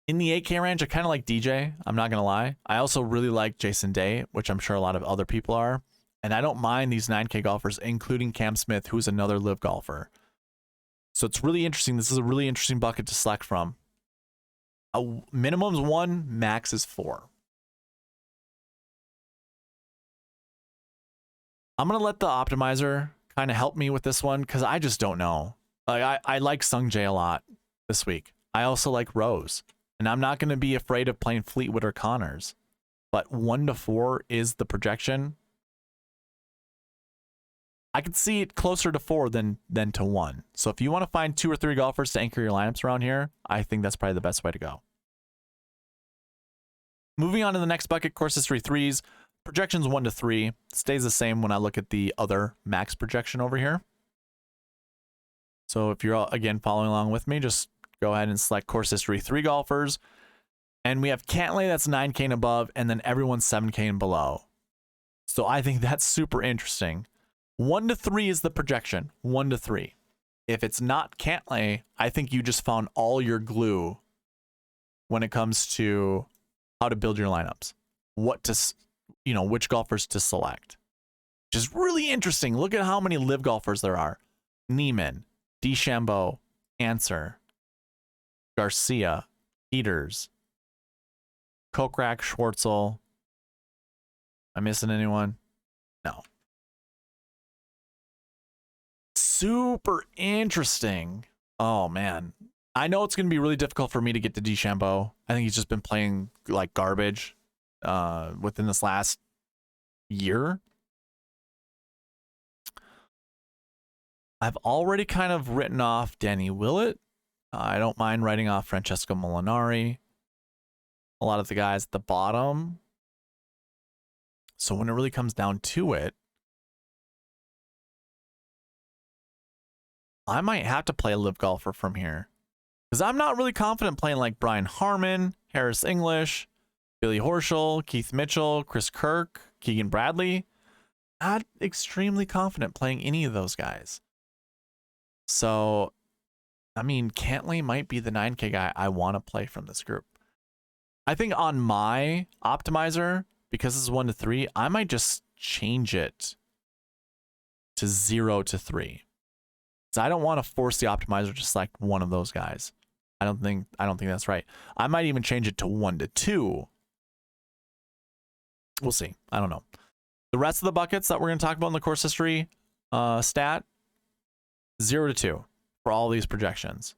In the 8K range, I kind of like DJ. I'm not going to lie. I also really like Jason Day, which I'm sure a lot of other people are. And I don't mind these 9K golfers, including Cam Smith, who's another live golfer. So it's really interesting. This is a really interesting bucket to select from. Minimum's 1, max is 4. I'm going to let the optimizer kind of help me with this one because I just don't know. Like I like Sung Jae a lot this week. I also like Rose. And I'm not going to be afraid of playing Fleetwood or Connors. But 1 to 4 is the projection. I could see it closer to 4 than to 1. So if you want to find 2 or 3 golfers to anchor your lineups around here, I think that's probably the best way to go. Moving on to the next bucket, course history 3s. Projections 1 to 3. Stays the same when I look at the other max projection over here. So if you're, again, following along with me, just go ahead and select course history 3 golfers. And we have Cantlay, that's 9K and above, and then everyone's 7K and below. So I think that's super interesting. 1 to 3 is the projection. 1 to 3. If it's not Cantlay, I think you just found all your glue when it comes to how to build your lineups, what to, which golfers to select. Which is really interesting. Look at how many live golfers there are. Neiman, DeChambeau, Answer, Garcia, Peters, Kokrak, Schwartzel. Am I missing anyone? No. Super interesting. Oh, man. I know it's going to be really difficult for me to get to DeChambeau. I think he's just been playing like garbage within this last year. I've already kind of written off Danny Willett. I don't mind writing off Francesco Molinari. A lot of the guys at the bottom. So when it really comes down to it, I might have to play a live golfer from here. Because I'm not really confident playing like Brian Harmon, Harris English, Billy Horschel, Keith Mitchell, Chris Kirk, Keegan Bradley. Not extremely confident playing any of those guys. So, I mean, Cantlay might be the 9K guy I want to play from this group. I think on my optimizer, because it's 1 to 3, I might just change it to 0 to 3. So I don't want to force the optimizer to select one of those guys. I don't think that's right. I might even change it to 1 to 2. We'll see. I don't know. The rest of the buckets that we're going to talk about in the course history stat, 0 to 2 for all these projections.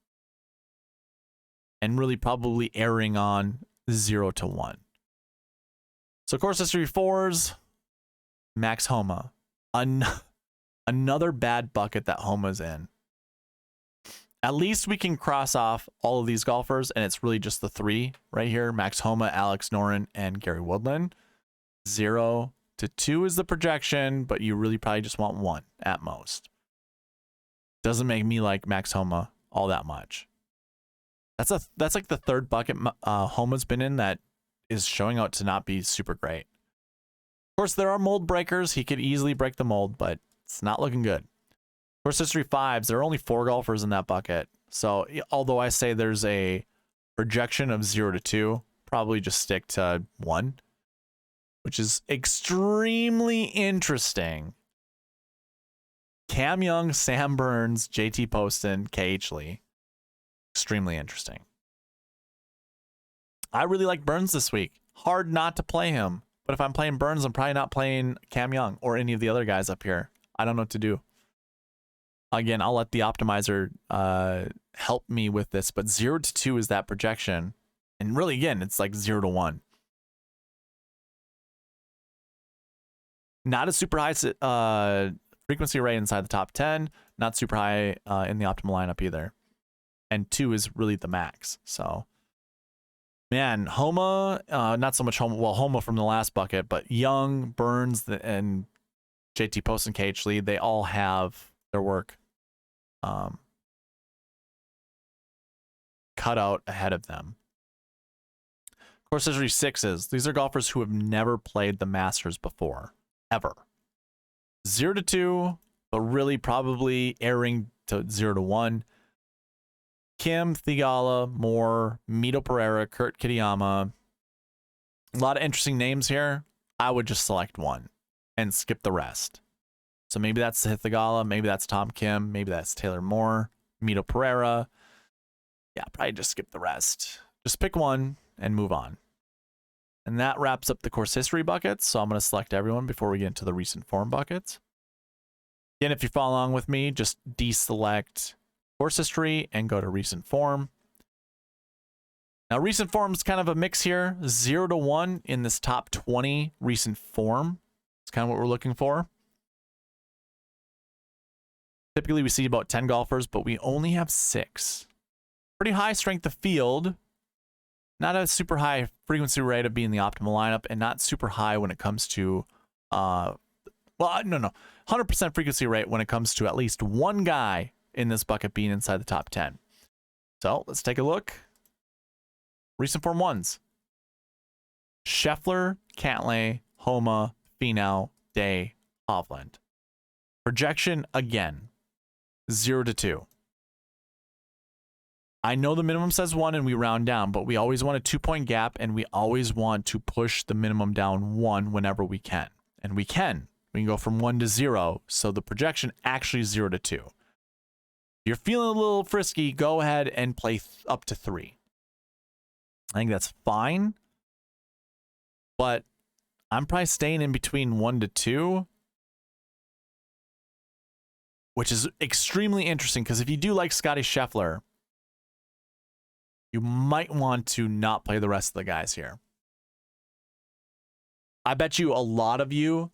And really probably erring on 0 to 1. So course history 4s, Max Homa. Another bad bucket that Homa's in. At least we can cross off all of these golfers, and it's really just the 3 right here. Max Homa, Alex Noren, and Gary Woodland. 0 to 2 is the projection, but you really probably just want 1 at most. Doesn't make me like Max Homa all that much. That's like the third bucket Homa's been in that is showing out to not be super great. Of course, there are mold breakers. He could easily break the mold, but it's not looking good. Course history 5s, there are only 4 golfers in that bucket. So although I say there's a projection of 0 to 2, probably just stick to 1, which is extremely interesting. Cam Young, Sam Burns, JT Poston, KH Lee. Extremely interesting. I really like Burns this week. Hard not to play him. But if I'm playing Burns, I'm probably not playing Cam Young or any of the other guys up here. I don't know what to do. Again, I'll let the optimizer help me with this. But 0 to 2 is that projection. And really, again, it's like 0 to 1. Not a super high frequency rate inside the top 10. Not super high in the optimal lineup either. And 2 is really the max. So, man, Homa, not so much Homa. Well, Homa from the last bucket, but Young, Burns, and JT Post and KH Lee, they all have their work cut out ahead of them. Course history 6s. These are golfers who have never played the Masters before, ever. 0 to 2, but really probably erring to 0 to 1. Kim, Thigala, Moore, Mito Pereira, Kurt Kitayama. A lot of interesting names here. I would just select 1 and skip the rest. So maybe that's Thigala, maybe that's Tom Kim, maybe that's Taylor Moore, Mito Pereira. Yeah, probably just skip the rest. Just pick 1 and move on. And that wraps up the course history buckets. So I'm going to select everyone before we get into the recent form buckets. Again, if you follow along with me, just deselect course history and go to recent form. Now, recent form is kind of a mix here. 0 to 1 in this top 20 recent form. It's kind of what we're looking for. Typically, we see about 10 golfers, but we only have 6. Pretty high strength of field. Not a super high frequency rate of being the optimal lineup, and not super high when it comes to, 100% frequency rate when it comes to at least 1 guy in this bucket being inside the top 10. So let's take a look. Recent form 1s. Scheffler, Cantlay, Homa, Finau, Day, Hovland. Projection again, 0 to 2. I know the minimum says 1 and we round down, but we always want a 2-point gap and we always want to push the minimum down 1 whenever we can. And we can. We can go from 1 to 0. So the projection actually is 0 to 2. If you're feeling a little frisky, go ahead and play up to 3. I think that's fine. But I'm probably staying in between 1 to 2. Which is extremely interesting because if you do like Scotty Scheffler, you might want to not play the rest of the guys here. I bet you a lot of you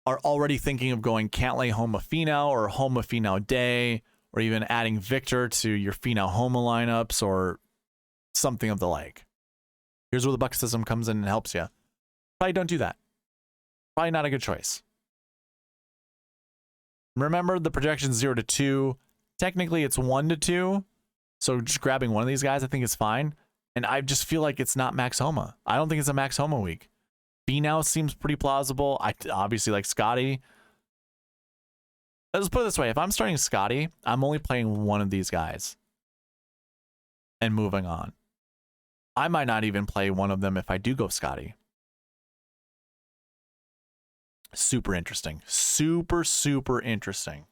are already thinking of going Cantlay Homa Finau or Homa Finau Day, or even adding Victor to your Finau Homa lineups or something of the like. Here's where the bucket system comes in and helps you. Probably don't do that. Probably not a good choice. Remember, the projection 0 to 2. Technically, it's 1 to 2. So just grabbing one of these guys, I think is fine. And I just feel like it's not Max Homa. I don't think it's a Max Homa week. Finau seems pretty plausible. I obviously like Scotty. Let's put it this way. If I'm starting Scotty, I'm only playing one of these guys and moving on. I might not even play one of them if I do go Scotty. Super interesting. Super, super interesting.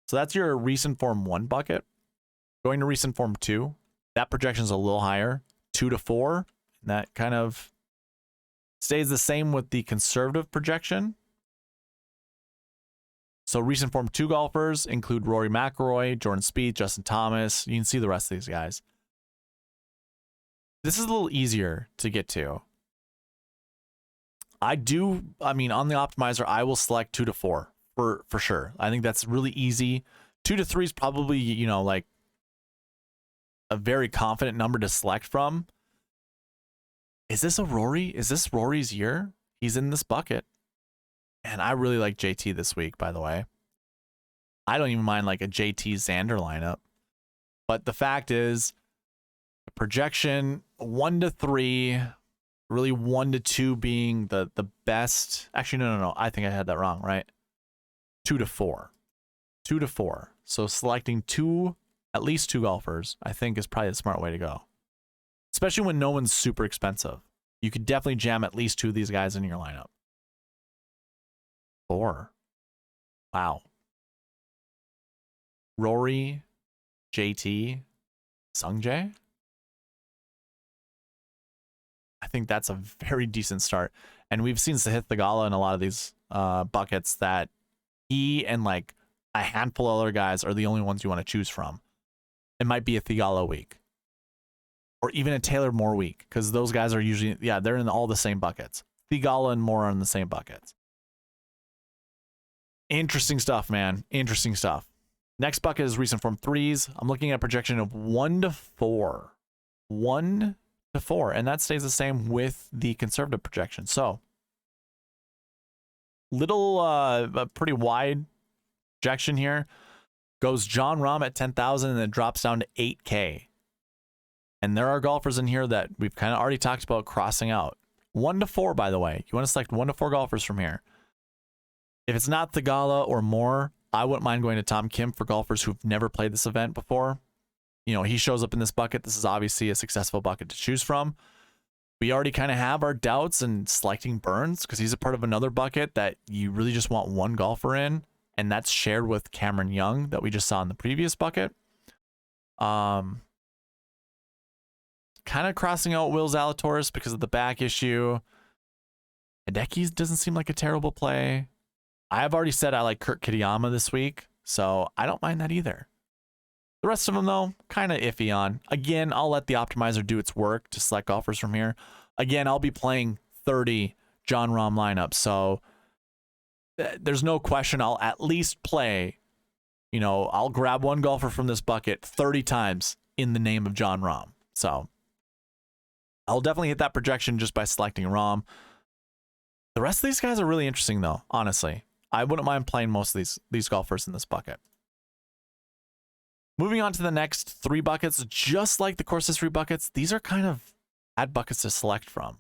So that's your recent form 1 bucket. Going to recent form 2, that projection is a little higher, 2 to 4. And that kind of stays the same with the conservative projection. So recent form 2 golfers include Rory McIlroy, Jordan Spieth, Justin Thomas. You can see the rest of these guys. This is a little easier to get to. I mean, on the optimizer, I will select 2 to 4 for sure. I think that's really easy. 2 to 3 is probably, you know, like a very confident number to select from. Is this a Rory? Is this Rory's year? He's in this bucket. And I really like JT this week, by the way. I don't even mind like a JT Xander lineup. But the fact is, the projection 1 to 3, really 1 to 2 being the best. Actually, no. I think I had that wrong, right? 2 to 4. 2 to 4. So selecting at least two golfers, I think is probably the smart way to go. Especially when no one's super expensive. You could definitely jam at least 2 of these guys in your lineup. 4. Wow. Rory, JT, Sungjae. I think that's a very decent start. And we've seen Sahith Theegala in a lot of these buckets that he and like a handful of other guys are the only ones you want to choose from. It might be a Theegala week. Or even a Taylor Moore week. Because those guys are usually, yeah, they're in all the same buckets. Theegala and Moore are in the same buckets. Interesting stuff, man. Interesting stuff. Next bucket is recent form 3s. I'm looking at a projection of 1 to 4. 1 to 4. And that stays the same with the conservative projection. So, a pretty wide projection here. Goes Jon Rahm at 10,000 and then drops down to 8K. And there are golfers in here that we've kind of already talked about crossing out. 1 to 4, by the way. You want to select 1 to 4 golfers from here. If it's not Theegala or Moore, I wouldn't mind going to Tom Kim for golfers who've never played this event before. You know, he shows up in this bucket. This is obviously a successful bucket to choose from. We already kind of have our doubts in selecting Burns because he's a part of another bucket that you really just want one golfer in, and that's shared with Cameron Young that we just saw in the previous bucket. Kind of crossing out Will Zalatoris because of the back issue. Hideki doesn't seem like a terrible play. I've already said I like Kurt Kitayama this week, so I don't mind that either. The rest of them, though, kind of iffy on. Again, I'll let the optimizer do its work to select golfers from here. Again, I'll be playing 30 Jon Rahm lineups, so there's no question I'll at least play, you know, I'll grab one golfer from this bucket 30 times in the name of Jon Rahm. So I'll definitely hit that projection just by selecting Rahm. The rest of these guys are really interesting, though, honestly. I wouldn't mind playing most of these golfers in this bucket. Moving on to the next 3 buckets, just like the course history buckets, these are kind of bad buckets to select from.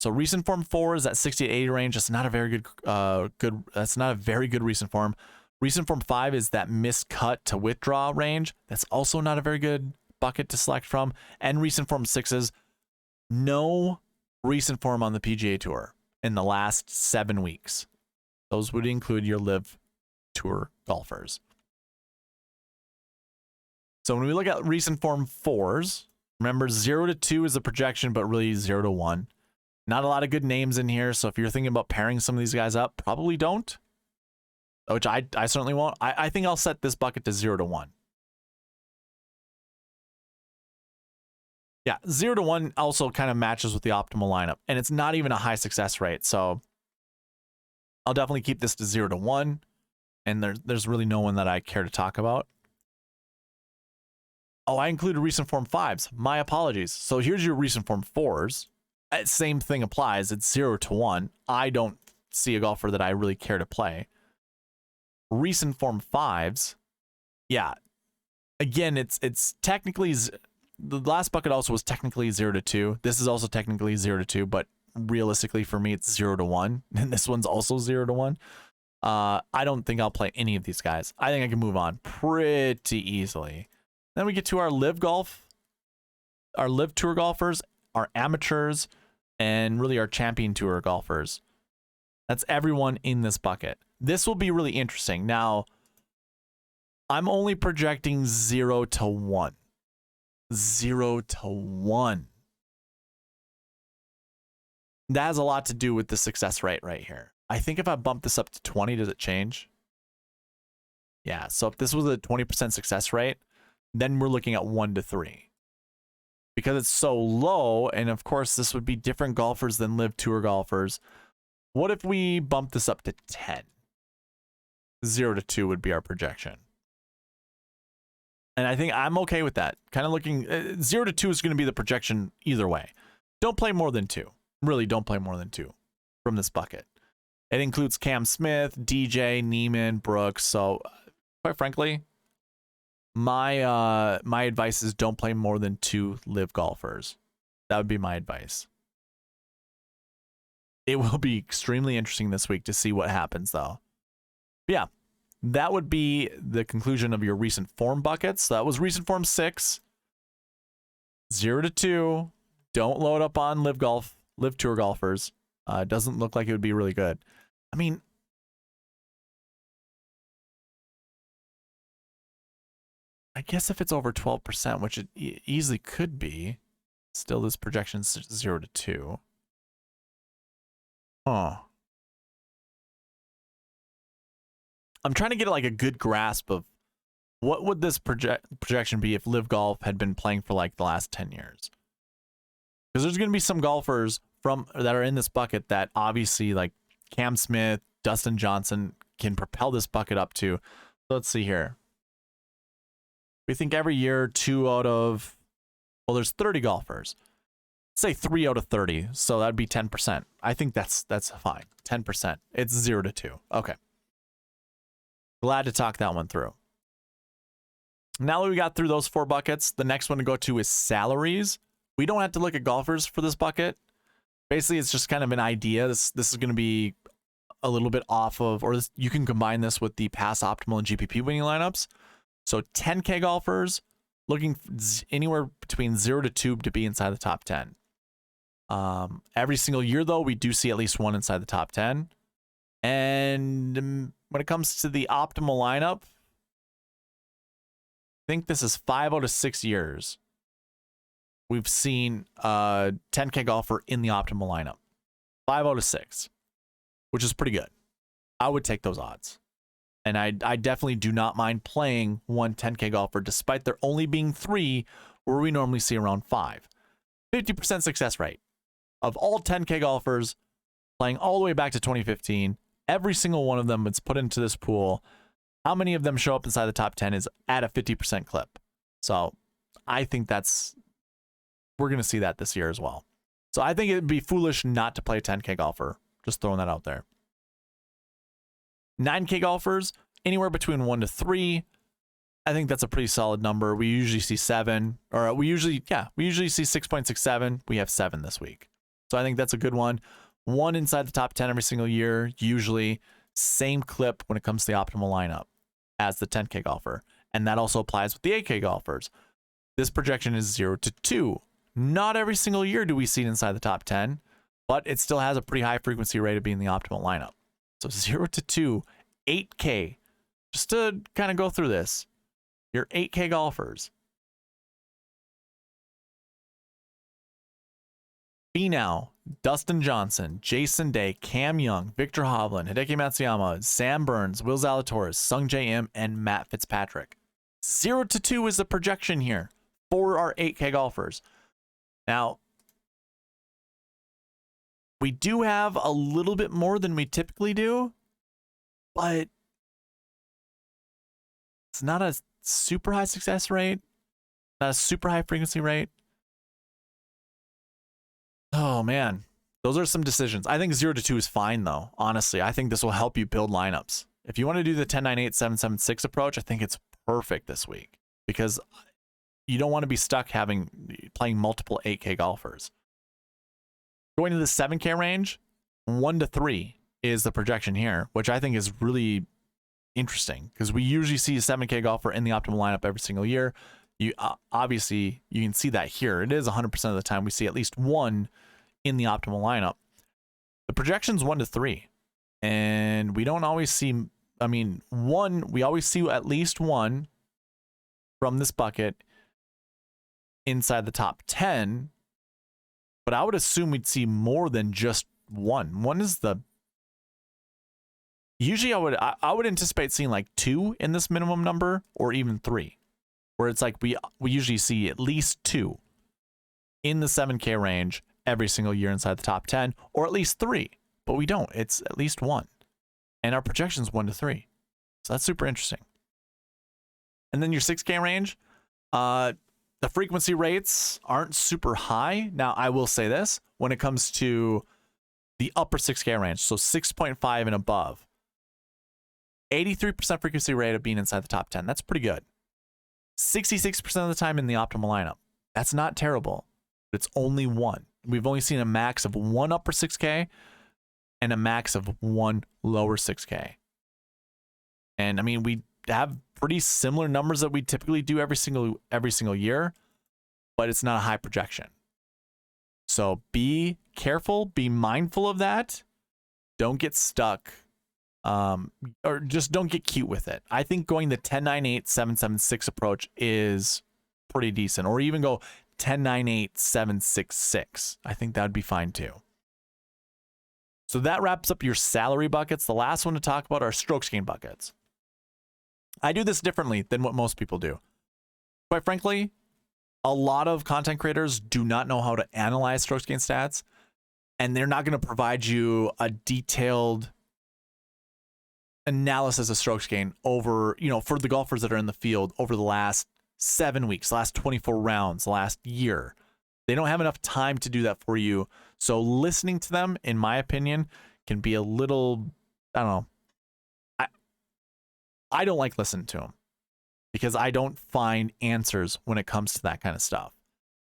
So recent form 4 is at 60 to 80 range. That's not a very good, that's not a very good recent form. Recent form 5 is that miscut to withdraw range. That's also not a very good bucket to select from, and recent form 6s. No recent form on the PGA Tour in the last 7 weeks. Those would include your Live Tour golfers. So when we look at recent form 4s, remember 0 to 2 is a projection, but really 0 to 1. Not a lot of good names in here, so if you're thinking about pairing some of these guys up, probably don't. Which I certainly won't. I think I'll set this bucket to 0 to 1. Yeah, 0 to 1 also kind of matches with the optimal lineup, and it's not even a high success rate, so I'll definitely keep this to 0 to 1, and there's really no one that I care to talk about. Oh, I included recent form 5s. My apologies. So here's your recent form 4s. Same thing applies. It's 0 to 1. I don't see a golfer that I really care to play. Recent form 5s. Yeah. Again, it's technically... The last bucket also was technically 0 to 2. This is also technically 0 to 2, but realistically for me, it's 0 to 1. And this one's also 0 to 1. I don't think I'll play any of these guys. I think I can move on pretty easily. Then we get to our Live Golf, our Live Tour golfers, our amateurs, and really our Champion Tour golfers. That's everyone in this bucket. This will be really interesting. Now, I'm only projecting 0 to 1. 0 to 1. That has a lot to do with the success rate right here. I think if I bump this up to 20, does it change? Yeah, so if this was a 20% success rate, then we're looking at 1 to 3. Because it's so low, and of course this would be different golfers than Live Tour golfers. What if we bump this up to 10? 0 to 2 would be our projection. And I think I'm okay with that. Kind of looking, 0 to 2 is going to be the projection either way. Don't play more than 2. Really, don't play more than 2 from this bucket. It includes Cam Smith, DJ, Neiman, Brooks. So, quite frankly, my advice is don't play more than 2 Live golfers. That would be my advice. It will be extremely interesting this week to see what happens, though. But yeah, that would be the conclusion of your recent form buckets. So that was recent form 6, 0 to 2. Don't load up on Live Tour golfers. Doesn't look like it would be really good. I mean, I guess if it's over 12%, which it easily could be, still this projection's 0 to 2. Huh. I'm trying to get like a good grasp of what would this projection be if Live Golf had been playing for like the last 10 years. Because there's going to be some golfers that are in this bucket that obviously like Cam Smith, Dustin Johnson can propel this bucket up to. So let's see here. We think every year 2 out of, well, there's 30 golfers. Say 3 out of 30, so that'd be 10%. I think that's fine. 10%. It's 0 to 2. Okay. Glad to talk that one through. Now that we got through those 4 buckets, the next one to go to is salaries. We don't have to look at golfers for this bucket. Basically, it's just kind of an idea. This is going to be a little bit off of, or this, you can combine this with the Pass Optimal and GPP winning lineups. So 10K golfers looking anywhere between 0 to 2 to be inside the top 10. Every single year, though, we do see at least one inside the top 10. And when it comes to the optimal lineup, I think this is 5 out of 6 years we've seen a 10K golfer in the optimal lineup. 5 out of 6, which is pretty good. I would take those odds. And I definitely do not mind playing one 10K golfer, despite there only being 3, where we normally see around 5. 50% success rate. Of all 10K golfers playing all the way back to 2015, every single one of them that's put into this pool, how many of them show up inside the top 10 is at a 50% clip. So I think we're going to see that this year as well. So I think it'd be foolish not to play a 10K golfer. Just throwing that out there. 9K golfers, anywhere between 1 to 3. I think that's a pretty solid number. We usually see 7, or we usually see 6.67. We have 7 this week. So I think that's a good one. 1 inside the top 10 every single year, usually same clip when it comes to the optimal lineup as the 10K golfer. And that also applies with the 8K golfers. this projection is 0 to 2. Not every single year do we see it inside the top 10, but it still has a pretty high frequency rate of being the optimal lineup. So 0 to 2, 8K. Just to kind of go through this, your 8K golfers. Finau, Dustin Johnson, Jason Day, Cam Young, Victor Hovland, Hideki Matsuyama, Sam Burns, Will Zalatoris, Sung J M, and Matt Fitzpatrick. 0 to 2 is the projection here for our 8K golfers. Now, we do have a little bit more than we typically do, but it's not a super high success rate, not a super high frequency rate. Oh, man. Those are some decisions. I think 0 to 2 is fine, though. Honestly, I think this will help you build lineups. If you want to do the 10-9-8-7-7-6 approach, I think it's perfect this week because you don't want to be stuck playing multiple 8K golfers. Going to the 7K range, 1 to 3 is the projection here, which I think is really interesting because we usually see a 7K golfer in the optimal lineup every single year. You obviously, you can see that here. It is 100% of the time we see at least one in the optimal lineup. The projection's 1 to 3, and we don't always see. I mean, we always see at least one from this bucket inside the top 10, but I would assume we'd see more than just one. One is the usually I would anticipate seeing like 2 in this minimum number or even 3. Where it's like we usually see at least 2 in the 7K range every single year inside the top 10, or at least 3, but we don't. It's at least 1. And our projection's 1 to 3. So that's super interesting. And then your 6K range, the frequency rates aren't super high. Now, I will say this, when it comes to the upper 6K range, so 6.5 and above, 83% frequency rate of being inside the top 10. That's pretty good. 66% of the time in the optimal lineup. That's not terrible, but it's only 1. We've only seen a max of 1 upper 6K and a max of 1 lower 6K. And I mean, we have pretty similar numbers that we typically do every single year, but it's not a high projection. So be careful, be mindful of that. Don't get stuck. Or just don't get cute with it. I think going the 10-9-8-7-7-6 approach is pretty decent, or even go 10-9-8-7-6-6. I think that would be fine too. So that wraps up your salary buckets. The last one to talk about are strokes gain buckets. I do this differently than what most people do. Quite frankly, a lot of content creators do not know how to analyze strokes gain stats, and they're not going to provide you a detailed analysis of strokes gain over, for the golfers that are in the field over the last 7 weeks, the last 24 rounds, the last year. They don't have enough time to do that for you. So listening to them, in my opinion, can be a little, I don't know. I don't like listening to them because I don't find answers when it comes to that kind of stuff.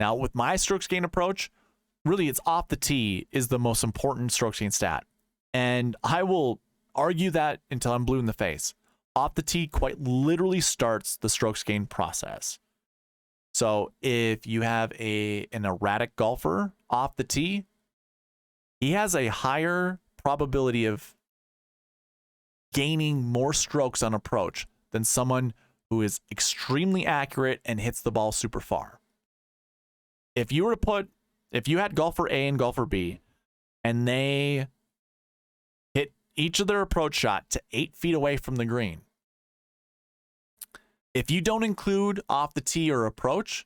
Now, with my strokes gain approach, really it's off the tee is the most important strokes gain stat. And I will argue that until I'm blue in the face. Off the tee quite literally starts the strokes gain process. So if you have an erratic golfer off the tee, he has a higher probability of gaining more strokes on approach than someone who is extremely accurate and hits the ball super far. If you had golfer A and golfer B, and they each of their approach shot to 8 feet away from the green. If you don't include off the tee or approach,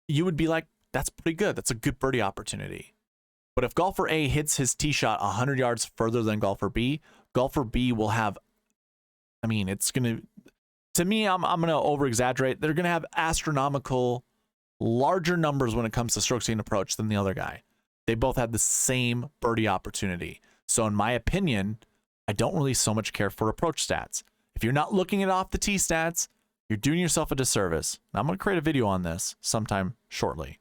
you would be like, that's pretty good. That's a good birdie opportunity. But if golfer A hits his tee shot 100 yards further than golfer B will have, it's going to, to me, I'm going to over exaggerate. They're going to have astronomical larger numbers when it comes to strokes gain approach than the other guy. They both have the same birdie opportunity. So in my opinion, I don't really so much care for approach stats. If you're not looking at off the tee stats, you're doing yourself a disservice. Now, I'm going to create a video on this sometime shortly.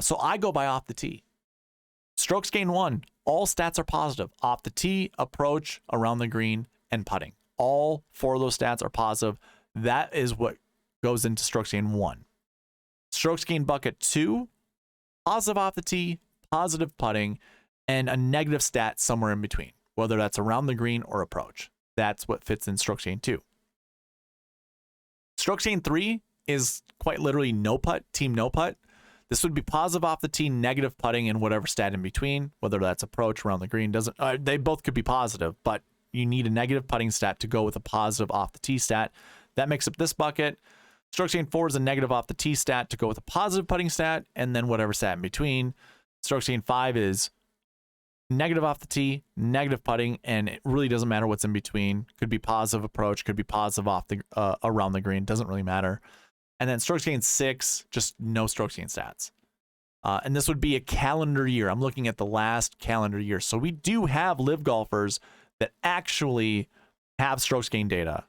So I go by off the tee. Strokes gain 1, all stats are positive. Off the tee, approach, around the green, and putting. All 4 of those stats are positive. That is what goes into strokes gain 1. Strokes gained bucket 2, positive off the tee, positive putting, and a negative stat somewhere in between, whether that's around the green or approach. That's what fits in strokes gained 2. Strokes gained 3 is quite literally no putt, team no putt. This would be positive off the tee, negative putting, and whatever stat in between, whether that's approach, around the green. They both could be positive, but you need a negative putting stat to go with a positive off the tee stat. That makes up this bucket. Strokes gained 4 is a negative off the tee stat to go with a positive putting stat, and then whatever stat in between. Strokes gained 5 is negative off the tee, negative putting, and it really doesn't matter what's in between. Could be positive approach, could be positive off the around the green. Doesn't really matter. And then strokes gained 6, just no strokes gained stats. And this would be a calendar year. I'm looking at the last calendar year. So we do have live golfers that actually have strokes gained data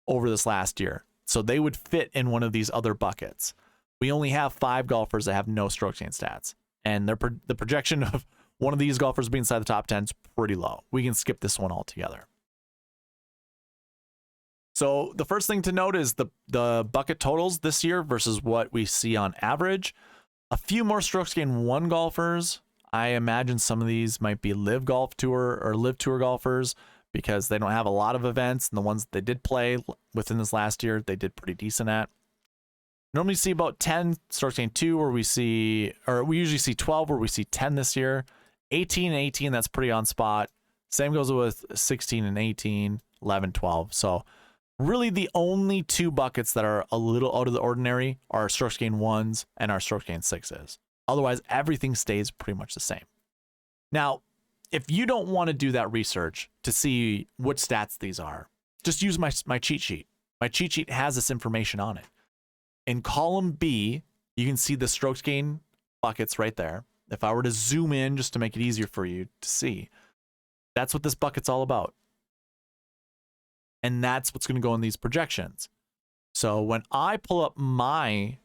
over this last year. So they would fit in one of these other buckets. We only have 5 golfers that have no strokes gained stats. And the projection of one of these golfers being inside the top 10 is pretty low. We can skip this one altogether. So the first thing to note is the bucket totals this year versus what we see on average. A few more strokes gained 1 golfers. I imagine some of these might be live golf tour or live tour golfers because they don't have a lot of events, and the ones that they did play within this last year, they did pretty decent at. Normally see about 10 strokes gained 2 where we usually see 12 where we see 10 this year. 18 and 18, that's pretty on spot. Same goes with 16 and 18, 11, 12. So really the only 2 buckets that are a little out of the ordinary are our strokes gained 1s and our strokes gained 6s. Otherwise, everything stays pretty much the same. Now, if you don't want to do that research to see what stats these are, just use my cheat sheet. My cheat sheet has this information on it. In column B, you can see the strokes gained buckets right there. If I were to zoom in just to make it easier for you to see, that's what this bucket's all about. And that's what's going to go in these projections. So when I pull up my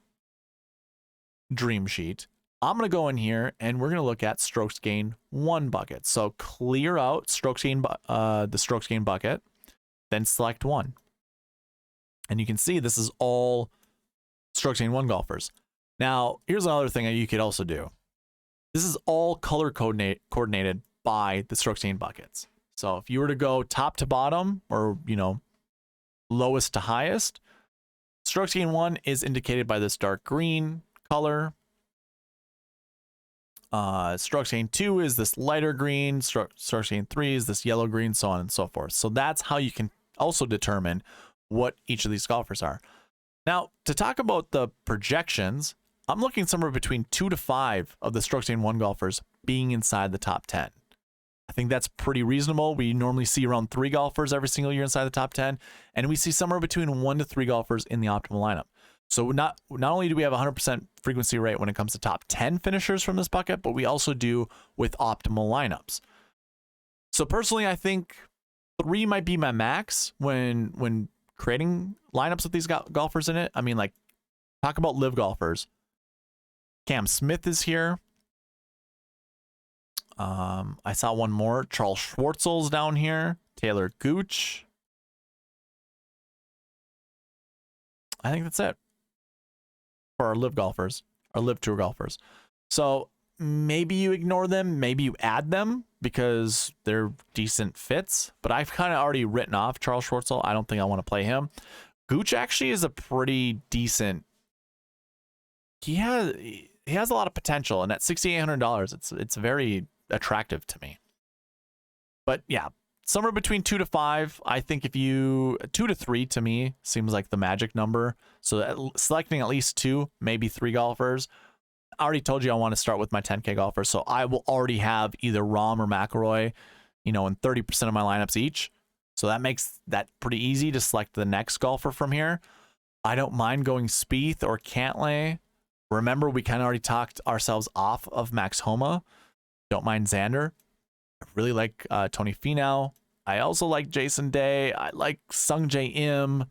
dream sheet, I'm going to go in here and we're going to look at strokes gained 1 bucket. So clear out the strokes gained bucket, then select 1. And you can see this is all strokes gained 1 golfers. Now, here's another thing that you could also do. This is all color coordinated by the strokes gained buckets. So if you were to go top to bottom or, lowest to highest, strokes gained 1 is indicated by this dark green color. Strokes gained 2 is this lighter green. Strokes gained 3 is this yellow green, so on and so forth. So that's how you can also determine what each of these golfers are. Now, to talk about the projections, I'm looking somewhere between 2 to 5 of the strokes gained 1 golfers being inside the top 10. I think that's pretty reasonable. We normally see around 3 golfers every single year inside the top 10, and we see somewhere between 1 to 3 golfers in the optimal lineup. So not only do we have a 100% frequency rate when it comes to top 10 finishers from this bucket, but we also do with optimal lineups. So personally, I think 3 might be my max when creating lineups with these golfers in it. I mean, like, talk about live golfers. Cam Smith is here. I saw one more. Charles Schwartzel's down here. Taylor Gooch. I think that's it for our live golfers, our live tour golfers. So maybe you ignore them, maybe you add them because they're decent fits, but I've kind of already written off Charles Schwartzel. I don't think I want to play him. Gooch actually is a pretty decent. He has a lot of potential, and at $6,800, it's very attractive to me. But yeah, somewhere between 2 to 5. I think 2 to 3 to me seems like the magic number. So selecting at least 2, maybe 3 golfers. I already told you I want to start with my 10K golfers, so I will already have either Rahm or McIlroy, in 30% of my lineups each. So that makes that pretty easy to select the next golfer from here. I don't mind going Spieth or Cantlay. Remember, we kind of already talked ourselves off of Max Homa. Don't mind Xander. I really like Tony Finau. I also like Jason Day. I like Sung Jae Im.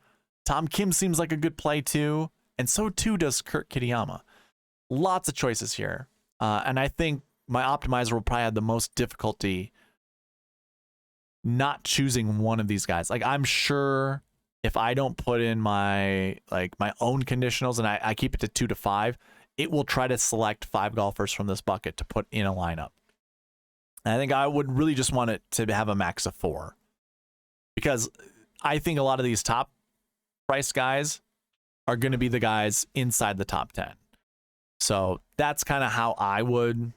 Tom Kim seems like a good play too. And so too does Kurt Kitayama. Lots of choices here. And I think my optimizer will probably have the most difficulty not choosing one of these guys. Like, I'm sure if I don't put in my own conditionals and I keep it to 2 to 5, it will try to select 5 golfers from this bucket to put in a lineup. And I think I would really just want it to have a max of 4, because I think a lot of these top price guys are going to be the guys inside the top 10. So that's kind of how I would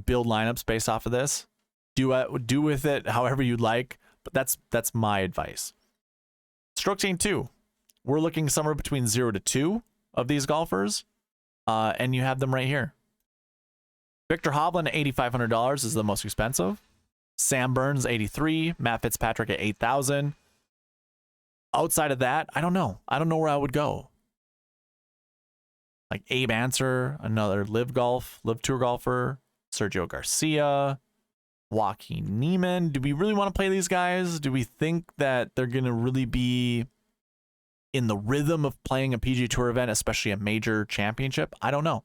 build lineups based off of this. Do with it however you'd like, but that's my advice. Strokes gained 2. We're looking somewhere between 0 to 2 of these golfers, and you have them right here. Victor Hovland at $8,500 is the most expensive. Sam Burns, $83,000. Matt Fitzpatrick at $8,000. Outside of that, I don't know. I don't know where I would go. Like Abe Answer, another Live Tour golfer. Sergio Garcia, Joaquin Niemann. Do we really want to play these guys? Do we think that they're going to really be in the rhythm of playing a PGA Tour event, especially a major championship? I don't know.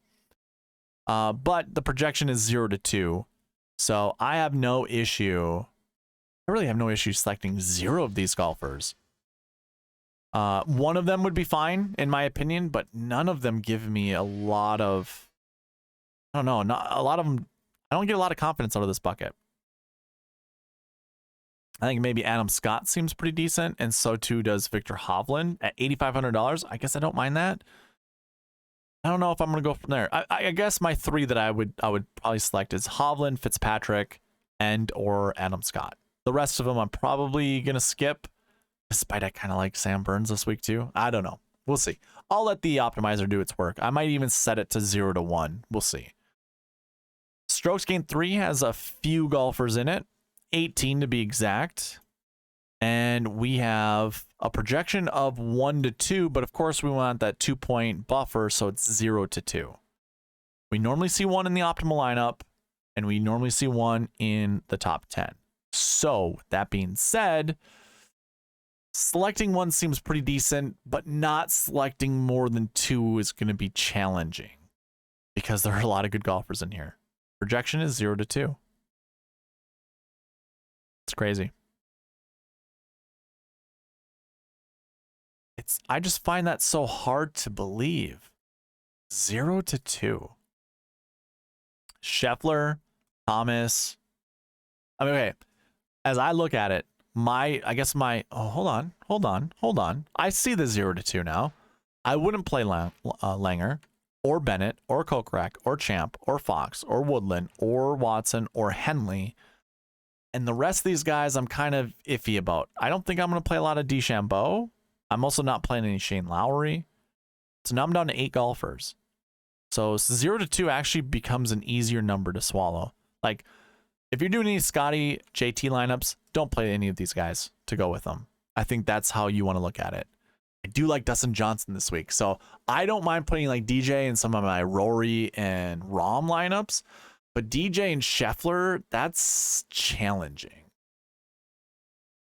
But the projection is 0 to 2. So I have no issue. I really have no issue selecting 0 of these golfers. One of them would be fine, in my opinion, but none of them give me a lot of, I don't know, not a lot of them. I don't get a lot of confidence out of this bucket. I think maybe Adam Scott seems pretty decent, and so too does Victor Hovland at $8,500. I guess I don't mind that. I don't know if I'm going to go from there. I guess my 3 that I would probably select is Hovland, Fitzpatrick, and or Adam Scott. The rest of them I'm probably going to skip, despite I kind of like Sam Burns this week too. I don't know. We'll see. I'll let the optimizer do its work. I might even set it to 0 to 1. We'll see. Strokes gained 3 has a few golfers in it, 18 to be exact. And we have a projection of 1 to 2, but of course we want that 2-point buffer, so it's 0 to 2. We normally see 1 in the optimal lineup, and we normally see 1 in the top 10. So, that being said, selecting 1 seems pretty decent, but not selecting more than 2 is going to be challenging because there are a lot of good golfers in here. Projection is 0 to 2. It's crazy. I just find that so hard to believe. 0 to 2. Scheffler, Thomas. I mean, okay. As I look at it, hold on. I see the 0 to 2 now. I wouldn't play Langer or Bennett or Kokrak or Champ or Fox or Woodland or Watson or Henley. And the rest of these guys I'm kind of iffy about. I don't think I'm going to play a lot of DeChambeau. I'm also not playing any Shane Lowry. So now I'm down to 8 golfers. So 0 to 2 actually becomes an easier number to swallow. Like, if you're doing any Scotty JT lineups, don't play any of these guys to go with them. I think that's how you want to look at it. I do like Dustin Johnson this week, so I don't mind putting like DJ in some of my Rory and Rahm lineups, but DJ and Scheffler, that's challenging.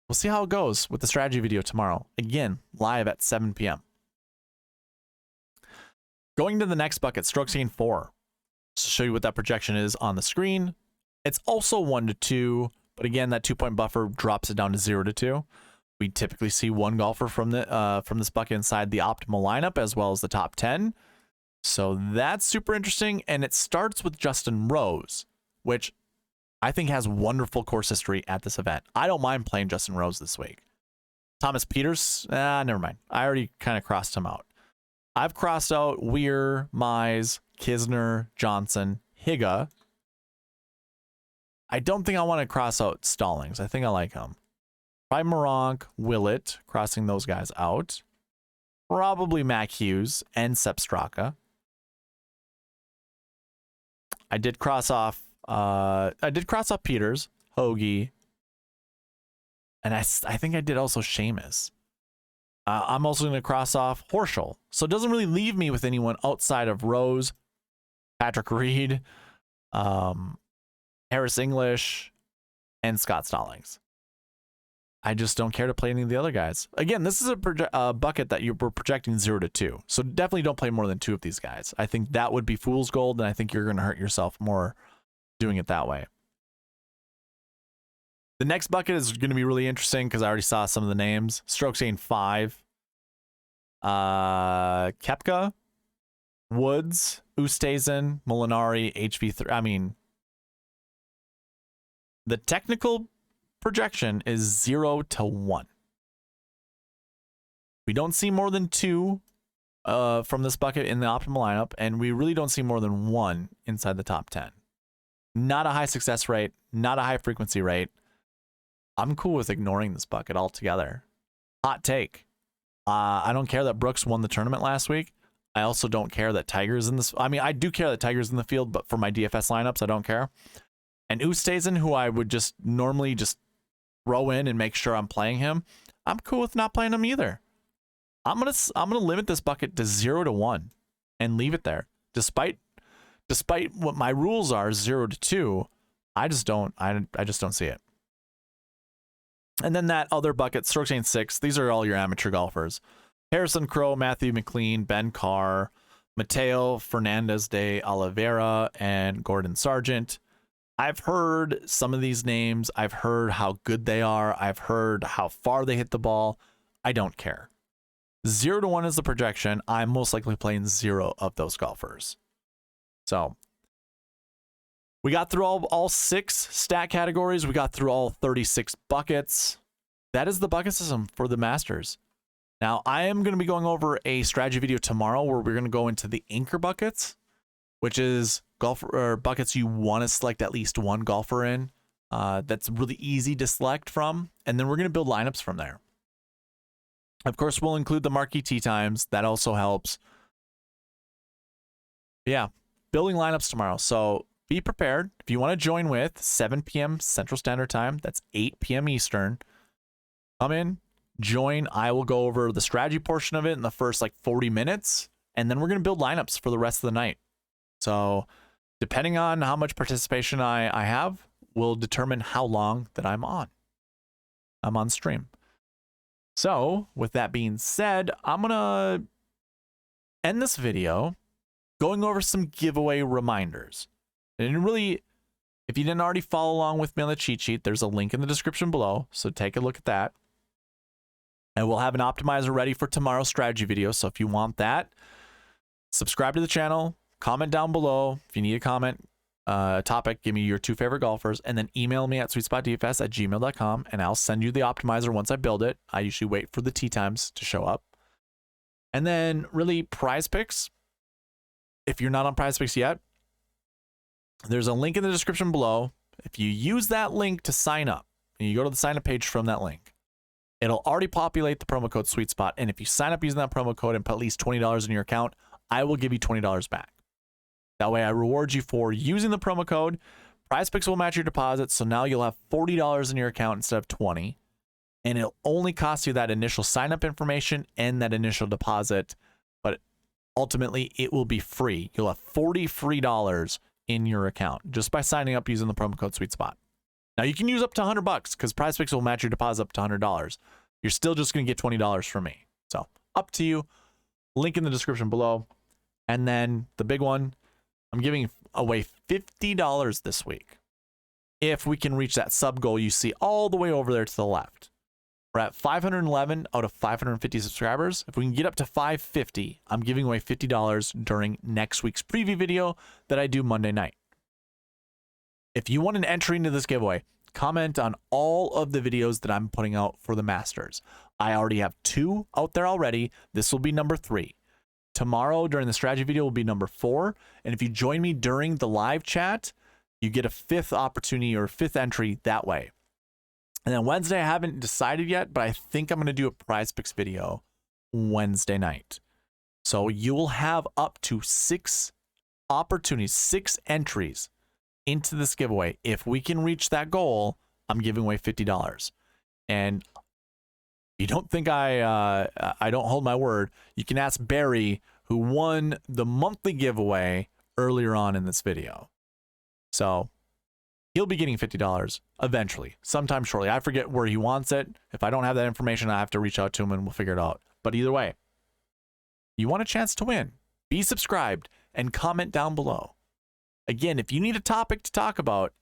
We'll see how it goes with the strategy video tomorrow. Again, live at 7 p.m. Going to the next bucket, strokes gained 4. To show you what that projection is on the screen. It's also 1 to 2, but again, that 2-point buffer drops it down to 0 to 2. We typically see 1 golfer from this bucket inside the optimal lineup as well as the top 10. So that's super interesting, and it starts with Justin Rose, which I think has wonderful course history at this event. I don't mind playing Justin Rose this week. Thomas Peters, never mind. I already kind of crossed him out. I've crossed out Weir, Mize, Kisner, Johnson, Higa. I don't think I want to cross out Stallings. I think I like him. Probably Moronk, Willett, crossing those guys out. Probably Mac Hughes and Sepp Straka. I did cross off Peters, Hoagie, and I think I did also Seamus. I'm also going to cross off Horschel. So it doesn't really leave me with anyone outside of Rose, Patrick Reed, Harris English, and Scott Stallings. I just don't care to play any of the other guys. Again, this is a bucket that we're projecting 0 to 2. So definitely don't play more than 2 of these guys. I think that would be fool's gold, and I think you're going to hurt yourself more doing it that way. The next bucket is going to be really interesting because I already saw some of the names. Strokes gained 5. Koepka, Woods, Oosthuizen, Molinari, HV3. I mean, the technical projection is 0 to 1. We don't see more than 2 from this bucket in the optimal lineup, and we really don't see more than 1 inside the top 10. Not a high success rate, not a high frequency rate. I'm cool with ignoring this bucket altogether. Hot take. I don't care that Brooks won the tournament last week. I also don't care that Tiger's in this. I mean, I do care that Tiger's in the field, but for my DFS lineups, I don't care. And Oosthuizen, who I would just normally just throw in and make sure I'm playing him, I'm cool with not playing him either. I'm gonna limit this bucket to 0 to 1 and leave it there. Despite what my rules are, 0 to 2, I just don't see it. And then that other bucket, strokes gained 6. These are all your amateur golfers. Harrison Crow, Matthew McLean, Ben Carr, Mateo Fernandez de Oliveira, and Gordon Sargent. I've heard some of these names. I've heard how good they are. I've heard how far they hit the ball. I don't care. 0 to 1 is the projection. I'm most likely playing 0 of those golfers. So we got through all 6 stat categories. We got through all 36 buckets. That is the bucket system for the Masters. Now, I am going to be going over a strategy video tomorrow where we're going to go into the anchor buckets, which is buckets you want to select at least one golfer in. That's really easy to select from. And then we're going to build lineups from there. Of course, we'll include the marquee tee times. That also helps. Yeah, building lineups tomorrow. So be prepared. If you want to join with 7 p.m. Central Standard Time, that's 8 p.m. Eastern, come in, join. I will go over the strategy portion of it in the first like 40 minutes, and then we're going to build lineups for the rest of the night. So depending on how much participation I have will determine how long that I'm on stream. So with that being said, I'm going to end this video going over some giveaway reminders. And really, if you didn't already follow along with me on the cheat sheet, there's a link in the description below. So take a look at that. And we'll have an optimizer ready for tomorrow's strategy video. So if you want that, subscribe to the channel, comment down below. If you need a comment, topic, give me your 2 favorite golfers, and then email me at sweetspotdfs@gmail.com, and I'll send you the optimizer once I build it. I usually wait for the tee times to show up. And then really prize picks. If you're not on prize picks yet, there's a link in the description below. If you use that link to sign up, and you go to the sign up page from that link, it'll already populate the promo code SweetSpot. And if you sign up using that promo code and put at least $20 in your account, I will give you $20 back. That way I reward you for using the promo code. Prize Picks will match your deposit. So now you'll have $40 in your account instead of $20. And it'll only cost you that initial sign up information and that initial deposit. But ultimately it will be free. You'll have $40 free in your account just by signing up using the promo code SweetSpot. Now you can use up to $100 because Prize Picks will match your deposit up to $100. You're still just going to get $20 from me. So up to you. Link in the description below. And then the big one, I'm giving away $50 this week. If we can reach that sub goal you see all the way over there to the left. We're at 511 out of 550 subscribers. If we can get up to 550, I'm giving away $50 during next week's preview video that I do Monday night. If you want an entry into this giveaway, comment on all of the videos that I'm putting out for the Masters. I already have 2 out there already. This will be number 3. Tomorrow during the strategy video will be number 4. And if you join me during the live chat, you get a 5th opportunity or 5th entry that way. And then Wednesday, I haven't decided yet, but I think I'm going to do a prize picks video Wednesday night. So you will have up to 6 opportunities, 6 entries into this giveaway. If we can reach that goal, I'm giving away $50. And you don't think I don't hold my word, you can ask Barry, who won the monthly giveaway earlier on in this video. So he'll be getting $50 eventually, sometime shortly. I forget where he wants it. If I don't have that information, I have to reach out to him and we'll figure it out. But either way, you want a chance to win. Be subscribed and comment down below. Again, if you need a topic to talk about,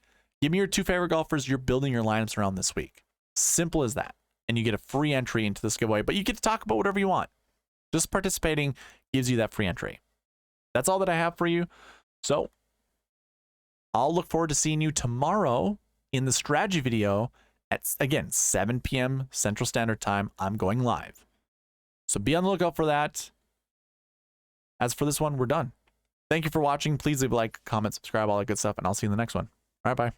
Give me your 2 favorite golfers you're building your lineups around this week. Simple as that. And you get a free entry into this giveaway, but you get to talk about whatever you want. Just participating gives you that free entry. That's all that I have for you. So I'll look forward to seeing you tomorrow in the strategy video at, again, 7 p.m. Central Standard Time. I'm going live. So be on the lookout for that. As for this one, we're done. Thank you for watching. Please leave a like, comment, subscribe, all that good stuff, and I'll see you in the next one. All right, bye.